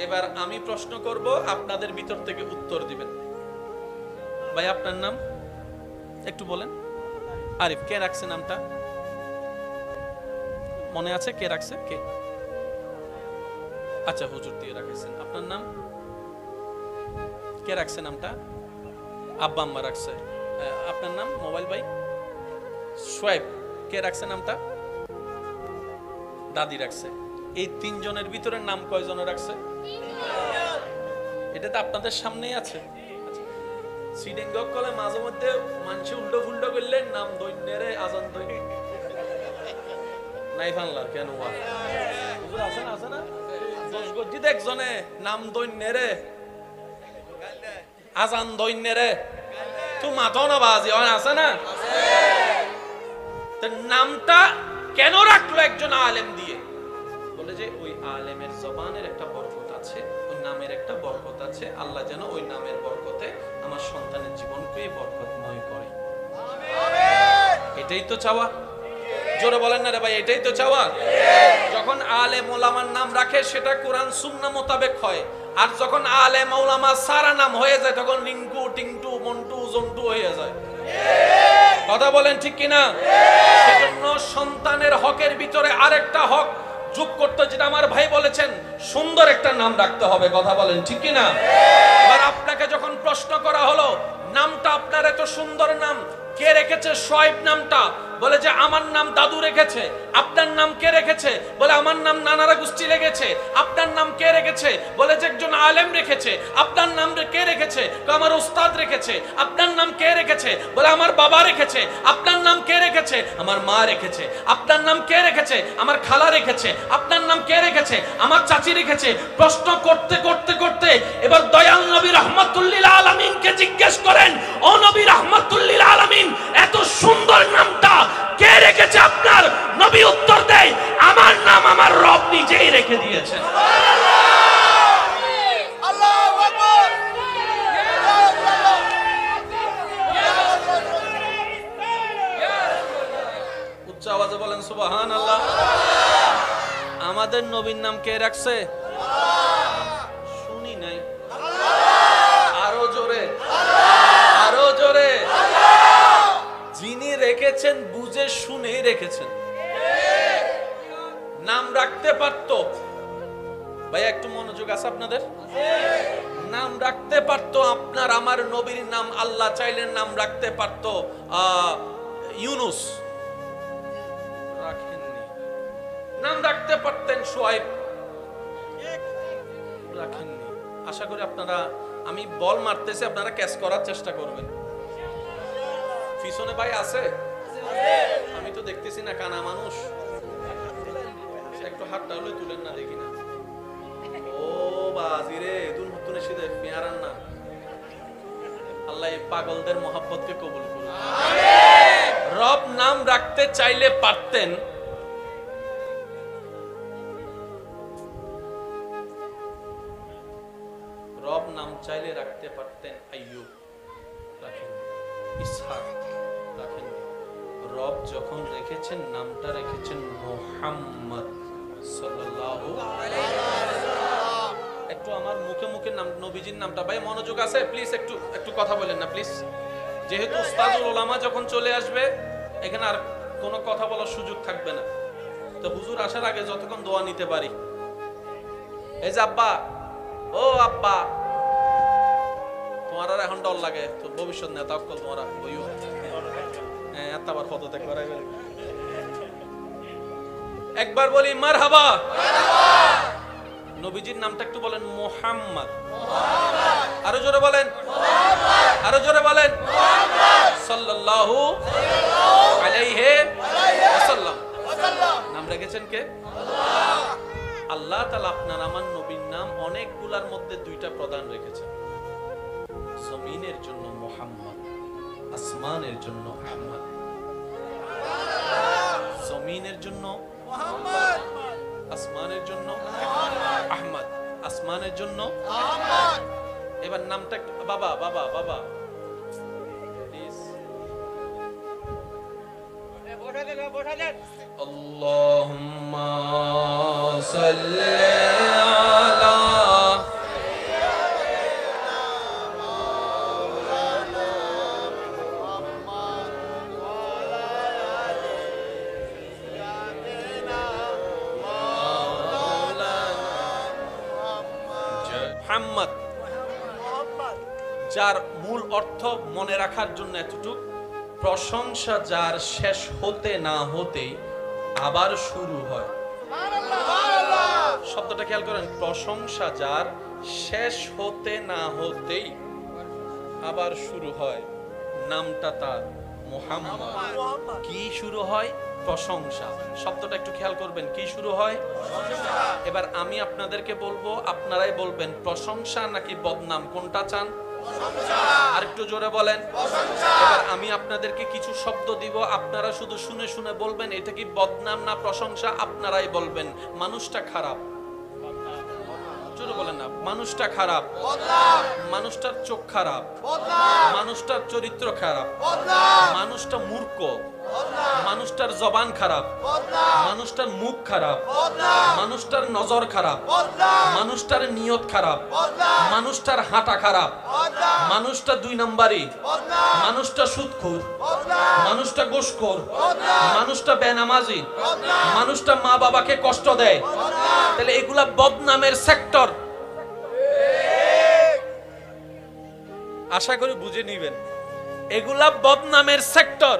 এবার আমি প্রশ্ন করব, আপনাদের ভিতর থেকে উত্তর দিবেন। ভাই আপনার নাম একটু বলেন। আরিফ। কে রাখছে নামটা? মনে আছে কে রাখছে? কে? আচ্ছা, হুজুর দিয়ে রাখছেন। আপনার নাম কে রাখছে? নামটা আব্বা আম্মা রাখছে। আপনার নাম? মোবাইল ভাই সোয়েব। কে রাখছে নামটা? দাদি রাখছে। এই তিনজনের ভিতরে নাম কয়জন রাখছে? এটা তো আপনাদের সামনেই আছে। সিডিং কলে মাঝে মধ্যে মানুষ উল্টো ফুল্টো করলে নাম দৈন্যরে আজান দৈ নাই ফানলা কেন হুজুর আছে না? আছে না? দোষ গজ্জি দেখজনে নাম দৈন্যরে আজান দৈন্যরে তুই মাথো না বাজি আছে না? তো নামটা কেন রাখলো একজন আলেম দিয়ে? বলে যে ওই আলেমের জবানের একটা বরকত আছে, ওই নামের একটা বরকত আছে। আল্লাহ যেন ওই নামের বরকতে আমার সন্তানের জীবনকে বরকতময় করে। এটাই তো চাওয়া। জোরে বলেন না রে ভাই, এটাই তো চাওয়া। যখন আলেম ওলামার নাম রাখে সেটা কোরআন সুন্নাহ মোতাবেক হয়, আর যখন আলেম ওলামা সারা নাম হয়ে যায় তখন রিঙ্কু টিঙ্কু মন্টু জন্টু হয়ে যায়। কথা বলেন ঠিক কিনা? সেজন্য সন্তানের হকের ভিতরে আরেকটা হক যোগ করতে, যেটা আমার ভাই বলেছেন, সুন্দর একটা নাম রাখতে হবে। কথা বলেন ঠিক কিনা? এবার আপনাকে যখন প্রশ্ন করা হলো নামটা আপনার এত সুন্দর নাম কে রেখেছে? সোয়েব নামটা। বলে যে আমার নাম দাদু রেখেছে। আপনার নাম কে রেখেছে? বলে আমার নাম নানারা গোষ্ঠী রেখেছে। আপনার নাম কে রেখেছে? বলে যে একজন আলেম রেখেছে। আপনার নাম কে রেখেছে? আমার উস্তাদ রেখেছে। আপনার নাম কে রেখেছে? বলে আমার বাবা রেখেছে। আপনার নাম কে রেখেছে? আমার মা রেখেছে। আপনার নাম কে রেখেছে? আমার খালা রেখেছে। আপনার নাম কে রেখেছে? আমার চাচি রেখেছে। প্রশ্ন করতে করতে করতে এবার দয়াল নবী রাহমাতুল্লিল আলামিনকে জিজ্ঞেস করেন, ও নবী রাহমাতুল্লিল আলামিন, এত সুন্দর নামটা কে রেখেছে আপনার? নবী উত্তর দেয়, আমার নাম আমার রব নিজেই রেখে দিয়েছেন। আল্লাহু আকবার। সুবহানাল্লাহ। আমাদের নবীর নাম কে রাখছে? শুনি নাই, আরো জোরে, আরো জোরে। যিনি রেখেছেন বুঝে শুনেই রেখেছেন। নাম রাখতে পারতো, ভাই একটু মনোযোগ আছে আপনাদের? নাম রাখতে পারতো আপনার আমার নবীর নাম, আল্লাহ চাইলে নাম রাখতে পারতো ইউনুস, রাখেননি। নাম রাখতে পারতেন শুআইব, রাখেননি। আশা করি আপনারা, আমি বল মারতেছি, আপনারা ক্যাচ করার চেষ্টা করবেন। পিছনে ভাই আছে? আমি তো দেখতেছি না, কানা মানুষ। একটু হাতটা হলে তুলেন না, দেখি না। ও বাজিরে দুন হুতুনে সিধে পেয়ারান না। আল্লাহ এই পাগলদের মহব্বতকে কবুল করুন। রব নাম রাখতে চাইলে পারতেন, রব নাম চাইলে রাখতে পারতেন আইয়ুব, রাখেন। ইসহাক রাখেন। রব যখন রেখেছেন নামটা রেখেছেন মুহাম্মদ সাল্লাল্লাহু আলাইহি ওয়াসাল্লাম। একটু আমার মুখে মুখে নাম নবীজির নামটা, ভাই মনোযোগ আছে প্লিজ, একটু একটু কথা বলেন না প্লিজ। যেহেতু উস্তাদুল উলামা যখন চলে আসবে এখানে আর কোনো কথা বলার সুযোগ থাকবে না। তো হুজুর আসার আগে যতক্ষণ দোয়া নিতে পারি। এই যে আব্বা, ও আব্বা, তোমার আর এখন ডর লাগে তো ভবিষ্যৎ নেতা অকল তোমার বইও। হ্যাঁ এতবার পদত্যাগ করাইবে। একবার বলি মারহাবা। নবীজির নামটা একটু বলেন মুহাম্মদ। আরো জোরে বলেন, আরো জোরে বলেন সাল্লাল্লাহু আলাইহি ওয়াসাল্লাম। নাম রেখেছেন কে? আল্লাহ তাআলা আপনার আমার নবীর নাম অনেকগুলার মধ্যে দুইটা প্রধান রেখেছেন। জমিনের জন্য মুহাম্মদ, আসমানের জন্য আহমদ। জমিনের জন্য মুহাম্মদ, আসমানের জন্য আহমদ, আসমানের জন্য আহমদ। এবার নামটা বাবা বাবা বাবা প্লিজ। আল্লাহুম্মা সাল্লি আলা মুহাম্মদ, যার মূল অর্থ মনে রাখার জন্য এতটুক, প্রশংসা যার শেষ হতে না হতেই আবার শুরু হয়। শব্দটা খেয়াল করেন, প্রশংসা যার শেষ হতে না হতেই আবার শুরু হয়, নামটা তার মুহাম্মদ। কি শুরু হয়? প্রশংসা। শব্দটা একটু খেয়াল করবেন, কি শুরু হয়? এবার আমি আপনাদেরকে বলবো, আপনারাই বলবেন প্রশংসা নাকি বদনাম, কোনটা চান? আর একটু জোরে বলেন। এবার আমি আপনাদেরকে কিছু শব্দ দিব, আপনারা শুধু শুনে শুনে বলবেন এটা কি বদনাম না প্রশংসা। আপনারাই বলবেন। মানুষটা খারাপ, জোরে বলেন না। মানুষটা খারাপ, মানুষটার চোখ খারাপ, মানুষটার চরিত্র খারাপ, মানুষটা মূর্খ, মানুষটার জবান খারাপ, মানুষটার মুখ খারাপ, মানুষটার নজর খারাপ, মানুষটার নিয়ত খারাপ, মানুষটার হাঁটা খারাপ, মানুষটা 2 নম্বরই, মানুষটা সুদখোর, মানুষটা ঘুষখোর, মানুষটা বেনামাজি, মানুষটা মা বাবাকে কষ্ট দেয়। তাহলে এগুলা বদনামের সেক্টর। আশা করি বুঝে নিবেন, এগুলা বদনামের সেক্টর।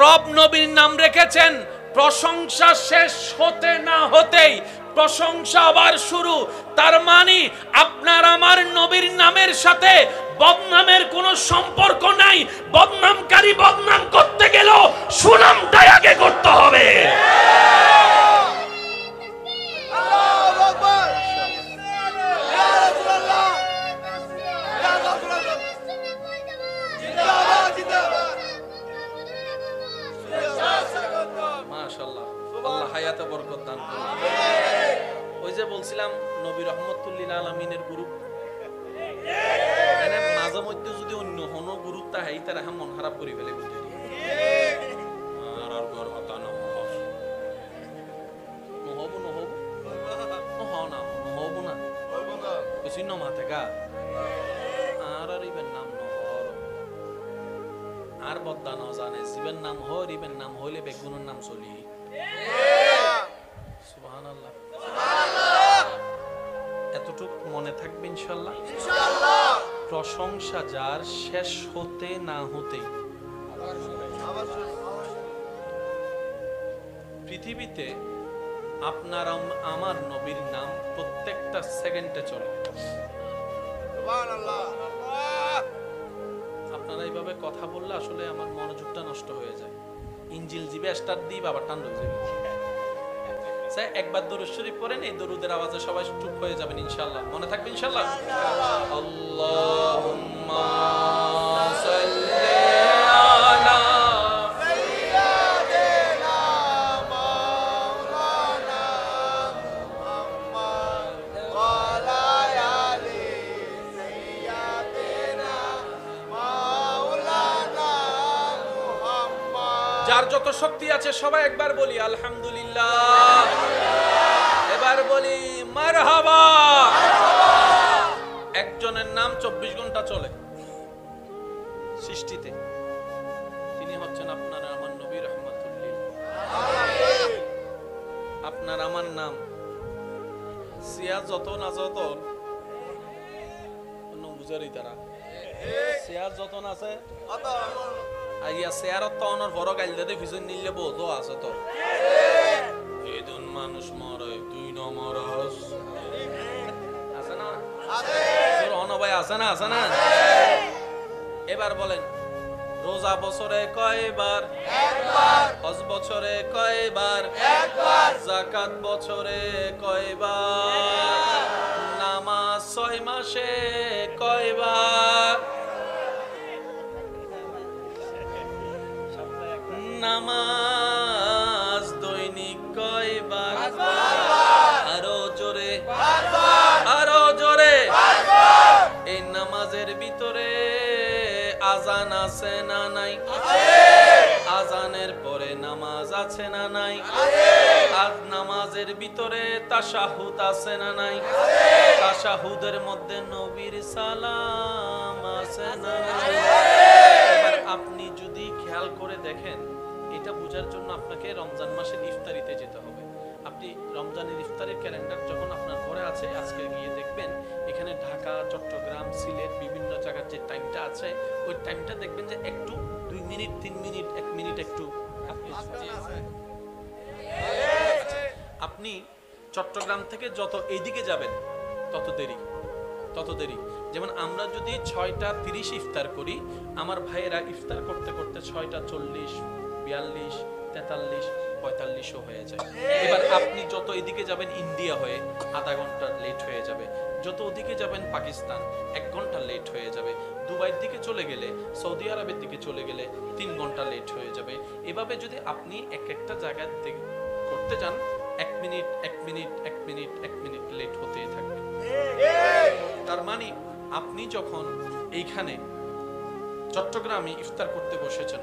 রব নবীর নাম রেখেছেন, প্রশংসা শেষ হতে না হতেই প্রশংসা আবার শুরু। তার মানে আপনার আমার নবীর নামের সাথে বদনামের কোনো সম্পর্ক নাই। বদনামকারী বদনাম করতে গেলেও সুনামটাই আগে করতে হবে। মাশাআল্লাহ, আল্লাহ হায়াতে বরকত দান করুন। ওই যে বলছিলাম নবী রহমতুল্লিল আলামিনের গ্রুপ, এনে মাঝে মধ্যে যদি অন্য কোনো গ্রুপ তাহাই তারা মন খারাপ করে ফেলে। চিহ্ন মাথে গা আর ইবেন নাম নহর আর বদ্দা ন জানে জীবের নাম হর ইবেন নাম হইলে বেগুনের নাম চলি সুবহানাল্লাহ এতটুক মনে থাকবে ইনশাআল্লাহ। প্রশংসা যার শেষ হতে না হতেই। পৃথিবীতে আপনার আমার নবীর নাম প্রত্যেকটা সেকেন্ডে চলে। আপনারা এইভাবে কথা বললে আসলে আমার মনোযোগটা নষ্ট হয়ে যায়। ইঞ্জিল জিবে স্টার্ট দিই বাবা টান রয়ে একবার দরুদ শরীফ পড়েন, এই দরুদের আওয়াজে সবাই চুপ হয়ে যাবেন ইনশাআল্লাহ। মনে থাকবে ইনশাআল্লাহ। আল্লাহুম্মা সাল্লি আলা সাইয়্যিদিনা মাওলানা মুহাম্মদ ওয়া আলা আলি সাইয়্যিদিনা মাওলানা মুহাম্মদ। যার যত শক্তি আছে সবাই একবার বলি আলহামদুলিল্লাহ। এবার বলি মারহাবা। একজনের নাম 24 ঘন্টা চলে সৃষ্টিতে, তিনি হচ্ছেন আপনার আমার নবী রাহমাতুল লিল আলামিন। আপনার আমার নাম সিয়া যত না যত বুঝারি তারা সিয়া যত না আছে আইয়া সিয়ারত তো অনর বড় গাইল দে পিছন নিলে বোধ আছে তো এদুন মানুষ মরে তুই না মরস আছে না আছে রহনা ভাই আছে না আছে না। এবার বলেন রোজা বছরে কয়বার? একবার। হজ বছরে কয়বার? একবার। যাকাত বছরে কয়বার? নামাজ 6 মাসে কয়বার? নামাজ দৈনিক কয়বার? আরো জোরে আরো জোরে। এই নামাজের ভিতরে আজান আছে না নাই? আজানের পরে নামাজ আছে না নাই? আজ নামাজের ভিতরে তাশাহুদ আছে না নাই? তাশাহুদের মধ্যে নবীর সালাম আছে না নাই? এবার আপনি যদি খেয়াল করে দেখেন, এটা বোঝার জন্য আপনাকে রমজান মাসের ইফতারিতে যেতে হবে। আপনি রমজানের ইফতারের ক্যালেন্ডার যখন আপনার ঘরে আছে, আজকে গিয়ে দেখবেন এখানে ঢাকা, চট্টগ্রাম, সিলেট বিভিন্ন জায়গার যে টাইমটা আছে, ওই টাইমটা দেখবেন যে একটু 2 মিনিট 3 মিনিট 1 মিনিট একটু আপনি চট্টগ্রাম থেকে যত এইদিকে যাবেন তত দেরি। যেমন আমরা যদি 6:30 ইফতার করি, আমার ভাইয়েরা ইফতার করতে করতে 6:40, 42, 43, 45 হয়ে যায়। এবার আপনি যত এদিকে যাবেন ইন্ডিয়া হয়ে আধা ঘন্টা লেট হয়ে যাবে, যত ওদিকে যাবেন পাকিস্তান 1 ঘন্টা লেট হয়ে যাবে, দুবাইয়ের দিকে চলে গেলে, সৌদি আরবের দিকে চলে গেলে 3 ঘন্টা লেট হয়ে যাবে। এভাবে যদি আপনি এক একটা জায়গা করতে যান, 1 minute 1 minute 1 minute 1 minute late হতেই থাকবে। তার মানে আপনি যখন এইখানে চট্টগ্রামে ইফতার করতে বসেছেন,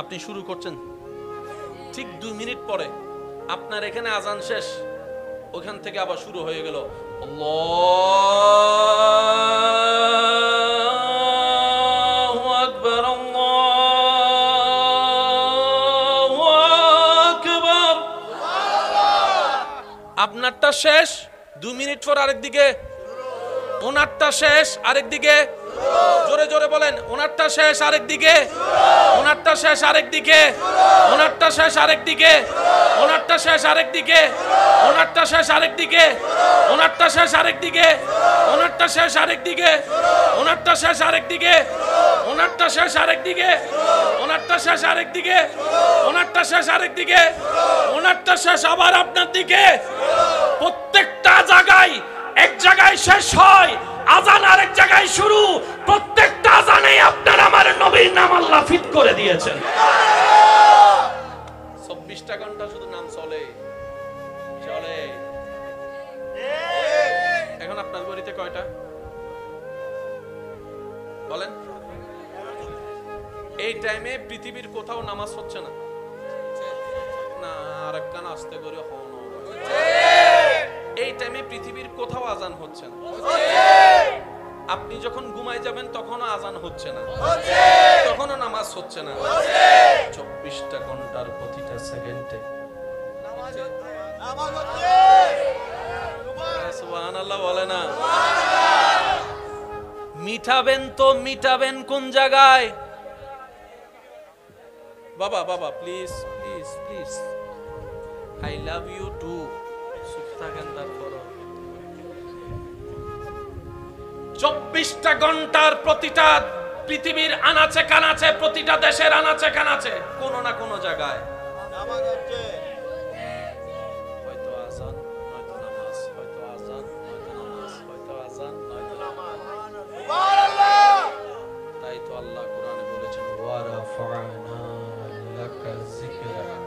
আপনি শুরু করছেন, ঠিক 2 মিনিট পরে আপনার এখানে আজান শেষ, ওখান থেকে আবার শুরু হয়ে গেল আল্লাহু আকবার আল্লাহু আকবার। আপনারটা শেষ, 2 মিনিট পর আরেকদিকে, ওনারটা শেষ আরেকদিকে, জোরে জোরে বলেন, ওনারটা শেষ আরেকদিকে, ওনারটা শেষ আরেকদিকে, ওনারটা শেষ আরেকদিকে, ওনারটা শেষ আরেকদিকে, ওনারটা শেষ আরেকদিকে, ওনারটা শেষ আরেকদিকে, ওনারটা শেষ আরেকদিকে, ওনারটা শেষ আরেকদিকে, ওনারটা শেষ আরেকদিকে, ওনারটা শেষ আরেকদিকে, ওনারটা শেষ আরেকদিকে, ওনারটা শেষ আবার আপনার দিকে। প্রত্যেকটা জায়গায়, এক জায়গায় শেষ হয় আজান, আরেক জায়গায় শুরু। প্রত্যেকটা আজানে আপনার আমার নবীর নাম আল্লাহ ফিট করে দিয়েছেন। 24টা ঘন্টা শুধু বলেন, এই টাইমে পৃথিবীর কোথাও নামাজ হচ্ছে না? না, আরেকখান আস্তে করে হন। এই টাইমে পৃথিবীর কোথাও আজান হচ্ছে না। আপনি যখন ঘুমায় যাবেন তখনও আজান হচ্ছে না, তখনও নামাজ হচ্ছে না। 24টা ঘন্টার প্রতিটা সেকেন্ডে সুবহানাল্লাহ বলে না? মিটাবেন তো মিটাবেন কোন জায়গায়? বাবা বাবা please please please, I love you too. সুখ থাকেন তারপর। 24টা ঘন্টার প্রতিটা পৃথিবীর আনাচে কানাচে, প্রতিটা দেশের আনাচে কানাচে কোনো না কোনো জায়গায় হয়তো আজান, নয়তো নামাজ, হয়তো আজান, নয়তো নামাজ, হয়তো আজান, নয়তো নামাজ। তাই তো আল্লাহ কোরআনে বলেছেন, ওয়া রাফা'না লাকা যিকরাক।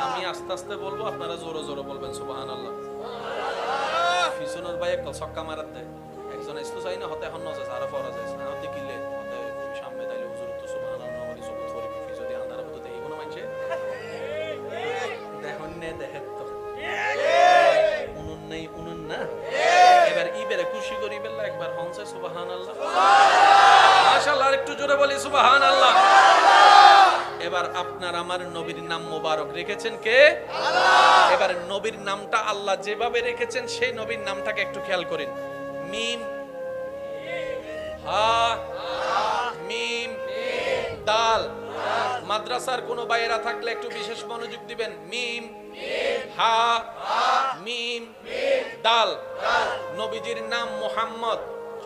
আমি আস্তে আস্তে বলবো, আপনারা জোরে জোরে বলবেন সুবহানাল্লাহ। পিছনের ভাই একটা ছক্কা মারার দেয়, একজন ইসলু চাই না হতে এখন নজে সারা ফরা যায় না হতে কিলে হতে সামনে তাইলে হুজুর তো সুবহানাল্লাহ আমাদের সবুত করি ফি যদি আন্ধার মতো দেই কোনো মানছে দেখুন নে দেখেন তো উনুন নাই উনুন না। এবার ইবেরে খুশি করি বেলা একবার হনছে সুবহানাল্লাহ মাশাআল্লাহ, একটু জোরে বলি সুবহানাল্লাহ। এবার আপনার আমার নবীর নাম মোবারক রেখেছেন কে? আল্লাহ। এবার নবীর নামটা আল্লাহ যেভাবে রেখেছেন সেই নবীর নামটাকে একটু খেয়াল করেন। মিম হা মিম দাল। মাদ্রাসার কোন বাইরা থাকলে একটু বিশেষ মনোযোগ দিবেন। মিম হা মিম দাল। নবীজির নাম মুহাম্মদ,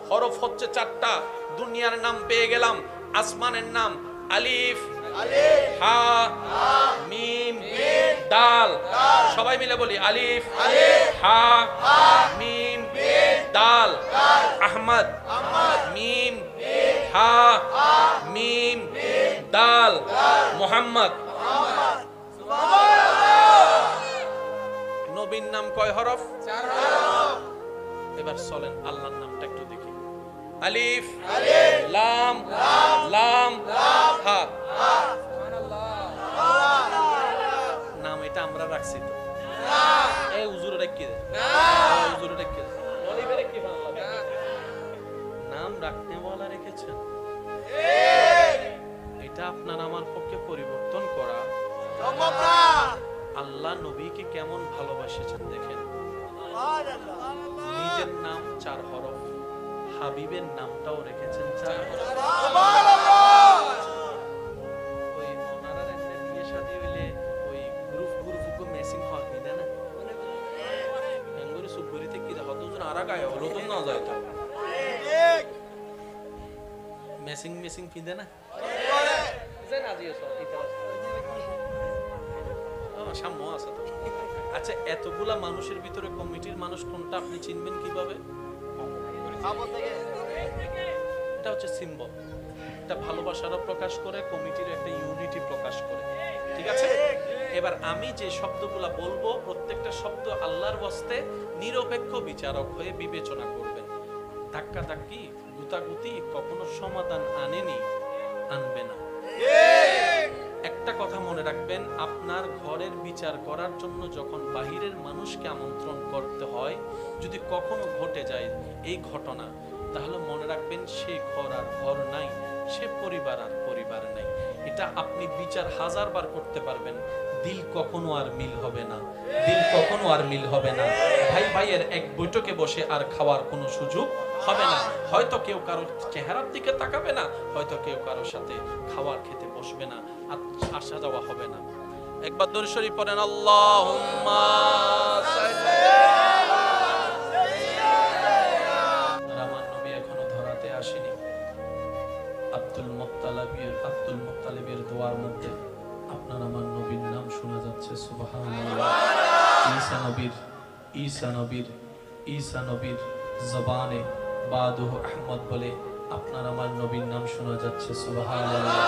হরফ হচ্ছে 4টা। দুনিয়ার নাম পেয়ে গেলাম, আসমানের নাম আলিফ হা মিম দাল। সবাই মিলে বলি আলিফ হা মিম দাল। আহমদ মিম হা মিম দাল। মুহাম্মদ। নবীর নাম কয় হরফ? 4 হরফ। এবার চলেন আল্লাহর নামটা একটু দেখি। আলিফ লাম লাম হা। নাম এটা আমরা রাখছি তো? এই হুজুর রেখে দে না, হুজুর রেখে দে বলিবে রেখে ভালো লাগে। নাম রাখতে বলা রেখেছেন, এটা আপনার আমার পক্ষে পরিবর্তন করা সম্ভব না। আল্লাহ নবীকে কেমন ভালোবাসেছেন দেখেন। নিজের নাম 4 হরফ, হাবিবের নামটাও রেখেছেন 4 হরফ। ওই ওনারা একটা বিয়ে শাদী হইলে ওই গ্রুপ গ্রুপকে মেসিং হয় কিনা না, এঙ্গুরি সুবরিতে কি দেখো দুজন আরা গায় হলো তো না যায় তো মেসিং মেসিং কিনা না জান আজিও সব কি তারা সাম্য আছে তো। আচ্ছা, এতগুলা মানুষের ভিতরে কমিটির মানুষ কোনটা আপনি চিনবেন কিভাবে? এটা হচ্ছে সিম্বল, এটা ভালোবাসারও প্রকাশ করে, কমিটির একটা ইউনিটি প্রকাশ করে। ঠিক আছে, এবার আমি যে শব্দগুলা বলবো প্রত্যেকটা শব্দ আল্লাহর ওয়াস্তে নিরপেক্ষ বিচারক হয়ে বিবেচনা করবেন। ধাক্কা ধাক্কি গুতাগুতি কখনো সমাধান আনেনি, আনবে না। একটা কথা মনে রাখবেন, আপনার ঘরের বিচার করার জন্য যখন বাহিরের মানুষকে আমন্ত্রণ করতে হয়, যদি কখনো ঘটে যায় এই ঘটনা, তাহলে মনে রাখবেন সেই ঘর আর ঘর নাই, সে পরিবার আর পরিবার নাই। এটা আপনি বিচার 1000 বার করতে পারবেন, দিল কখনো আর মিল হবে না, দিল কখনো আর মিল হবে না। ভাই ভাইয়ের এক বৈঠকে বসে আর খাওয়ার কোনো সুযোগ হবে না। হয়তো কেউ কারো চেহারার দিকে তাকাবে না, হয়তো কেউ কারোর সাথে খাবার খেতে বসবে না, আর আসা যাওয়া হবে না। একবার দরুদ শরীফ পড়েন, আল্লাহুম্মা সাল্লি আলা সাইয়্যিদিনা। আমার নবী এখনো ধরাতে আসেনি। আব্দুল মুত্তালিবের দোয়ার মধ্যে আপনার আমার নবীর নাম শোনা যাচ্ছে, সুবহানাল্লাহ। ঈসা নবীর জবানে বাদুহু আহমদ বলে আপনার আমার নবীর নাম শোনা যাচ্ছে, সুবহানাল্লাহ।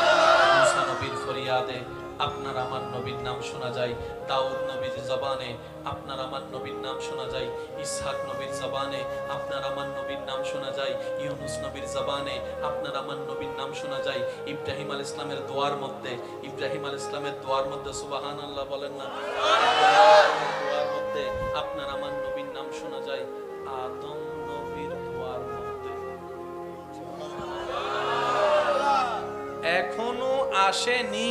ঈসা নবী নবীর ফরিয়াদে আপনার আমার নবীর নাম শোনা যায়, দাউদ নবীর জবানে আপনার আমার নবীর নাম শোনা যায়, ইসহাক নবীর জবানে আপনার আমার নবীর নাম শোনা যায়, ইউনুস নবীর জবানে আপনার আমার নবীর নাম শোনা যায়, ইব্রাহিম আলাইহিস সালামের দোয়ার মধ্যে, ইব্রাহিম আলাইহিস সালামের দোয়ার মধ্যে সুবহানাল্লাহ বলেন না, দোয়ার মধ্যে আপনার আমার নবীর নাম শোনা যায়, আদম নবীর দোয়ার মধ্যে এখনো আসেনি,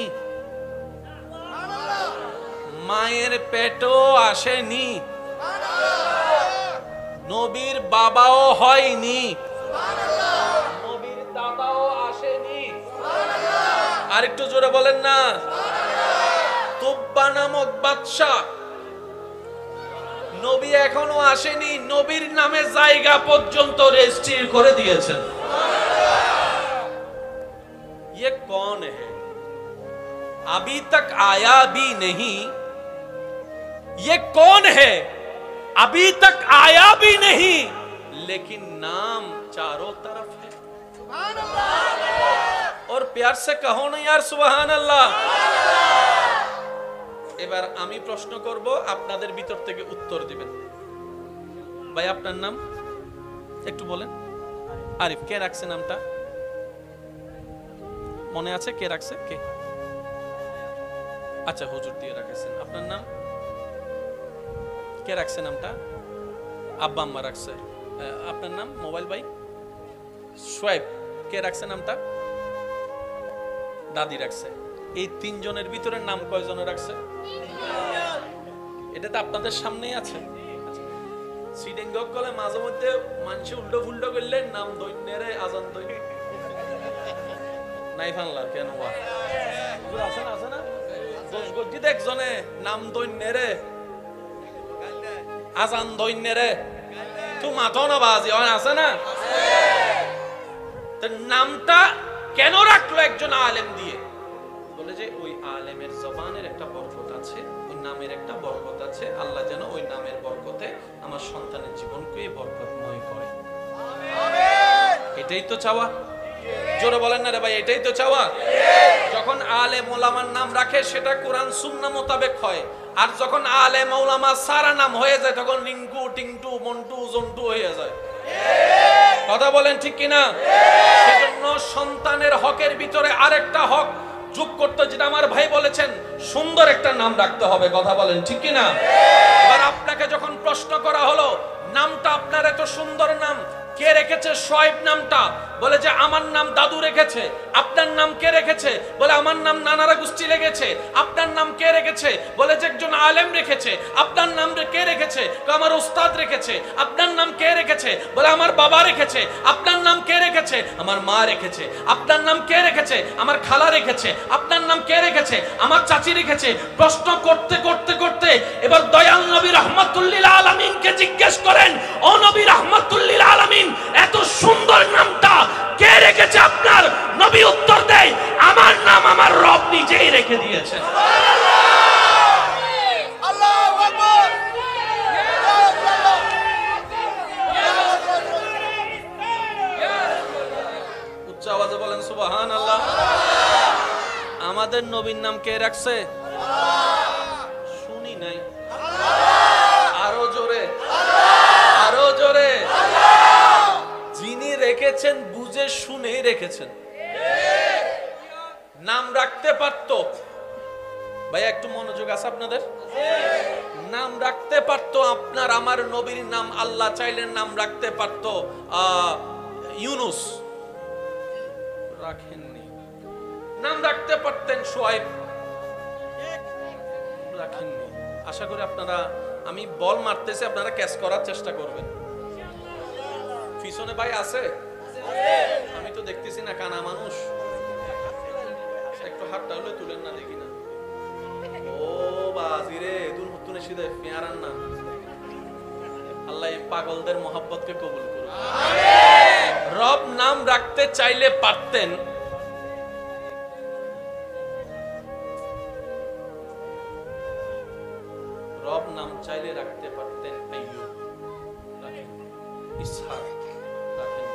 মায়ের পেটও আসেনি, নবীর বাবাও হয়নি, নবীর দাদাও আসেনি, আর একটু জোরে বলেন না, তুব্বা নামক বাদশা নবী এখনো আসেনি, নবীর নামে জায়গা পর্যন্ত রেজিস্ট্রি করে দিয়েছেন। ये कौन है? अभी तक आया भी नहीं। ये कौन है? अभी तक आया भी नहीं, लेकिन नाम चारों तरफ है। सुभान अल्लाह। और प्यार से कहो ना यार सुभान अल्लाह। এবার আমি প্রশ্ন করব, আপনাদের ভিতর থেকে উত্তর দিবেন। ভাই আপনার নাম একটু বলেন। আরিফ, কে রাখছে নামটা? মনে আছে কে রাখছে? কে? আচ্ছা, হুজুর দিয়ে রাখছেন। আপনার নাম কে রাখছে? নামটা আব্বা আম্মা রাখছে। আপনার নাম? মোবাইল ভাই সোয়েব, কে রাখছে নামটা? দাদি রাখছে। এই তিনজনের ভিতরে নাম কয়জনের রাখছে? এটা তো আপনাদের সামনেই আছে। সিডিংগক কলে মাঝে মধ্যে মানুষ উল্টো ফুল্টো করলে নাম দৈন্যেরে আজান দৈন্য নাই ফানলার কেন আছে না, আছে না? দোষ গজ্জিত একজনে নাম দৈন্যেরে আজান দৈন্যেরে তো মাথো না বাজি হয়, আছে না? তো নামটা কেন রাখলো একজন আলেম দিয়ে? বলে যে ওই আলেমের জবানের একটা বরকত আছে, ওই নামের একটা বরকত আছে, আল্লাহ যেন ওই নামের বরকতে আমার সন্তানের জীবনকে বরকতময় করে। এটাই তো চাওয়া। জোরে বলেন না রে ভাই, এটাই তো চাওয়া। যখন আলেম ওলামার নাম রাখে সেটা কোরআন সুন্নাহ মোতাবেক হয়, আর যখন আলেম ওলামা সারা নাম হয়ে যায় তখন রিঙ্কু টিংটু মন্টু জন্টু হয়ে যায়। কথা বলেন ঠিক কিনা? সেজন্য সন্তানের হকের ভিতরে আরেকটা হক যোগ করতে, যেটা আমার ভাই বলেছেন, সুন্দর একটা নাম রাখতে হবে। কথা বলেন ঠিক কিনা? এবার আপনাকে যখন প্রশ্ন করা হলো নামটা আপনার এত সুন্দর নাম কে রেখেছে? শোয়েব নামটা। বলে যে আমার নাম দাদু রেখেছে। আপনার নাম কে রেখেছে? বলে আমার নাম নানারা গোষ্ঠী লেগেছে। আপনার নাম কে রেখেছে? বলে যে একজন আলেম রেখেছে। আপনার নাম কে রেখেছে? আমার উস্তাদ রেখেছে। আপনার নাম কে রেখেছে? বলে আমার বাবা রেখেছে। আপনার নাম কে রেখেছে? আমার মা রেখেছে। আপনার নাম কে রেখেছে? আমার খালা রেখেছে। আপনার নাম কে রেখেছে? আমার চাচি রেখেছে। প্রশ্ন করতে করতে করতে এবার দয়াল নবী রাহমাতুল্লিল আলামিনকে জিজ্ঞেস করেন, ও নবী রাহমাতুল্লিল আলামিন, এত সুন্দর নামটা কে রেখেছে আপনার? নবী উত্তর দেয়, আমার নাম আমার রব নিজেই রেখে দিয়েছেন। আল্লাহু আকবার। উচ্চ আওয়াজে বলেন সুবহানাল্লাহ। আমাদের নবীর নাম কে রাখছে? শুনি নাই, আরো জোরে, আরো জোরে। যিনি রেখেছেন বুঝে শুনে রেখেছেন। নাম রাখতে পারতো, ভাই একটু মনোযোগ আছে আপনাদের? নাম রাখতে পারতো আপনার আমার নবীর নাম, আল্লাহ চাইলে নাম রাখতে পারতো ইউনুস, রাখেননি। নাম রাখতে পারতেন শোয়েব, রাখেননি। আশা করি আপনারা, আমি বল মারতেছি, আপনারা ক্যাচ করার চেষ্টা করবেন। পিছনে ভাই আছে? আমি তো দেখতেছি না, কানা মানুষ। একটু হাতটা হলে তুলেন না, দেখি না। ও বাজি রে, তুনে সিধে পেয়ারান না। আল্লাহ এই পাগলদের মোহাব্বতকে কবুল করুন। রব নাম রাখতে চাইলে পারতেন, রব নাম চাইলে রাখতে পারতেন আইয়ুব, রাখেন। ইসহাক রাখেন।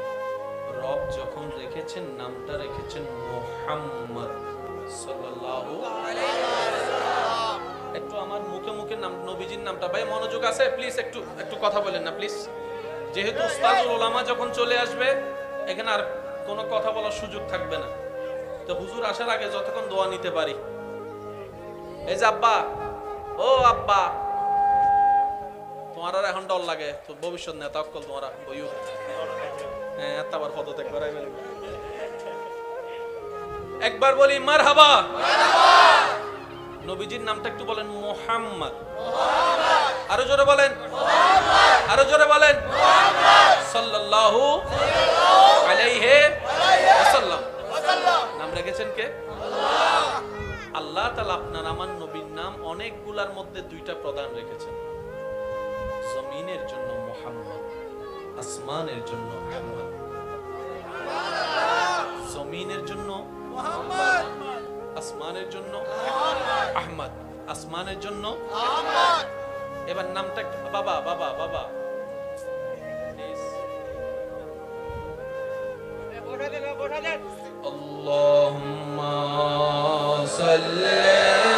রব যখন রেখেছেন নামটা রেখেছেন মুহাম্মদ। সাল্লাল্লাহু একটু আমার মুখে মুখে নাম নবীজির নামটা ভাই মনোযোগ আছে প্লিজ একটু কথা বলেন না প্লিজ যেহেতু উস্তাদুল উলামা যখন চলে আসবে এখানে আর কোনো কথা বলার সুযোগ থাকবে না তো হুজুর আসার আগে যতক্ষণ দোয়া নিতে পারি এই যে আব্বা ও আব্বা তোমার আর এখন ডর লাগে তো ভবিষ্যৎ নেতা অকল তোমরা বইও হ্যাঁ এতবার পদত্যাগ করাই ফেলবে একবার বলি মারহাবা নবীজির নামটা একটু বলেন মুহাম্মদ আরো জোরে বলেন আরো জোরে বলেন সাল্লাল্লাহু আলাইহি ওয়াসাল্লাম নাম রেখেছেন কে আল্লাহ তাআলা আপনার আমার নবীর নাম অনেকগুলার মধ্যে দুইটা প্রধান রেখেছেন জমিনের জন্য মুহাম্মদ আসমানের জন্য আহমদ জমিনের জন্য মুহাম্মদ আসমানের জন্য আহমদ আসমানের জন্য আহমদ এবার নামটা বাবা বাবা বাবা আল্লাহুম্মা সাল্লি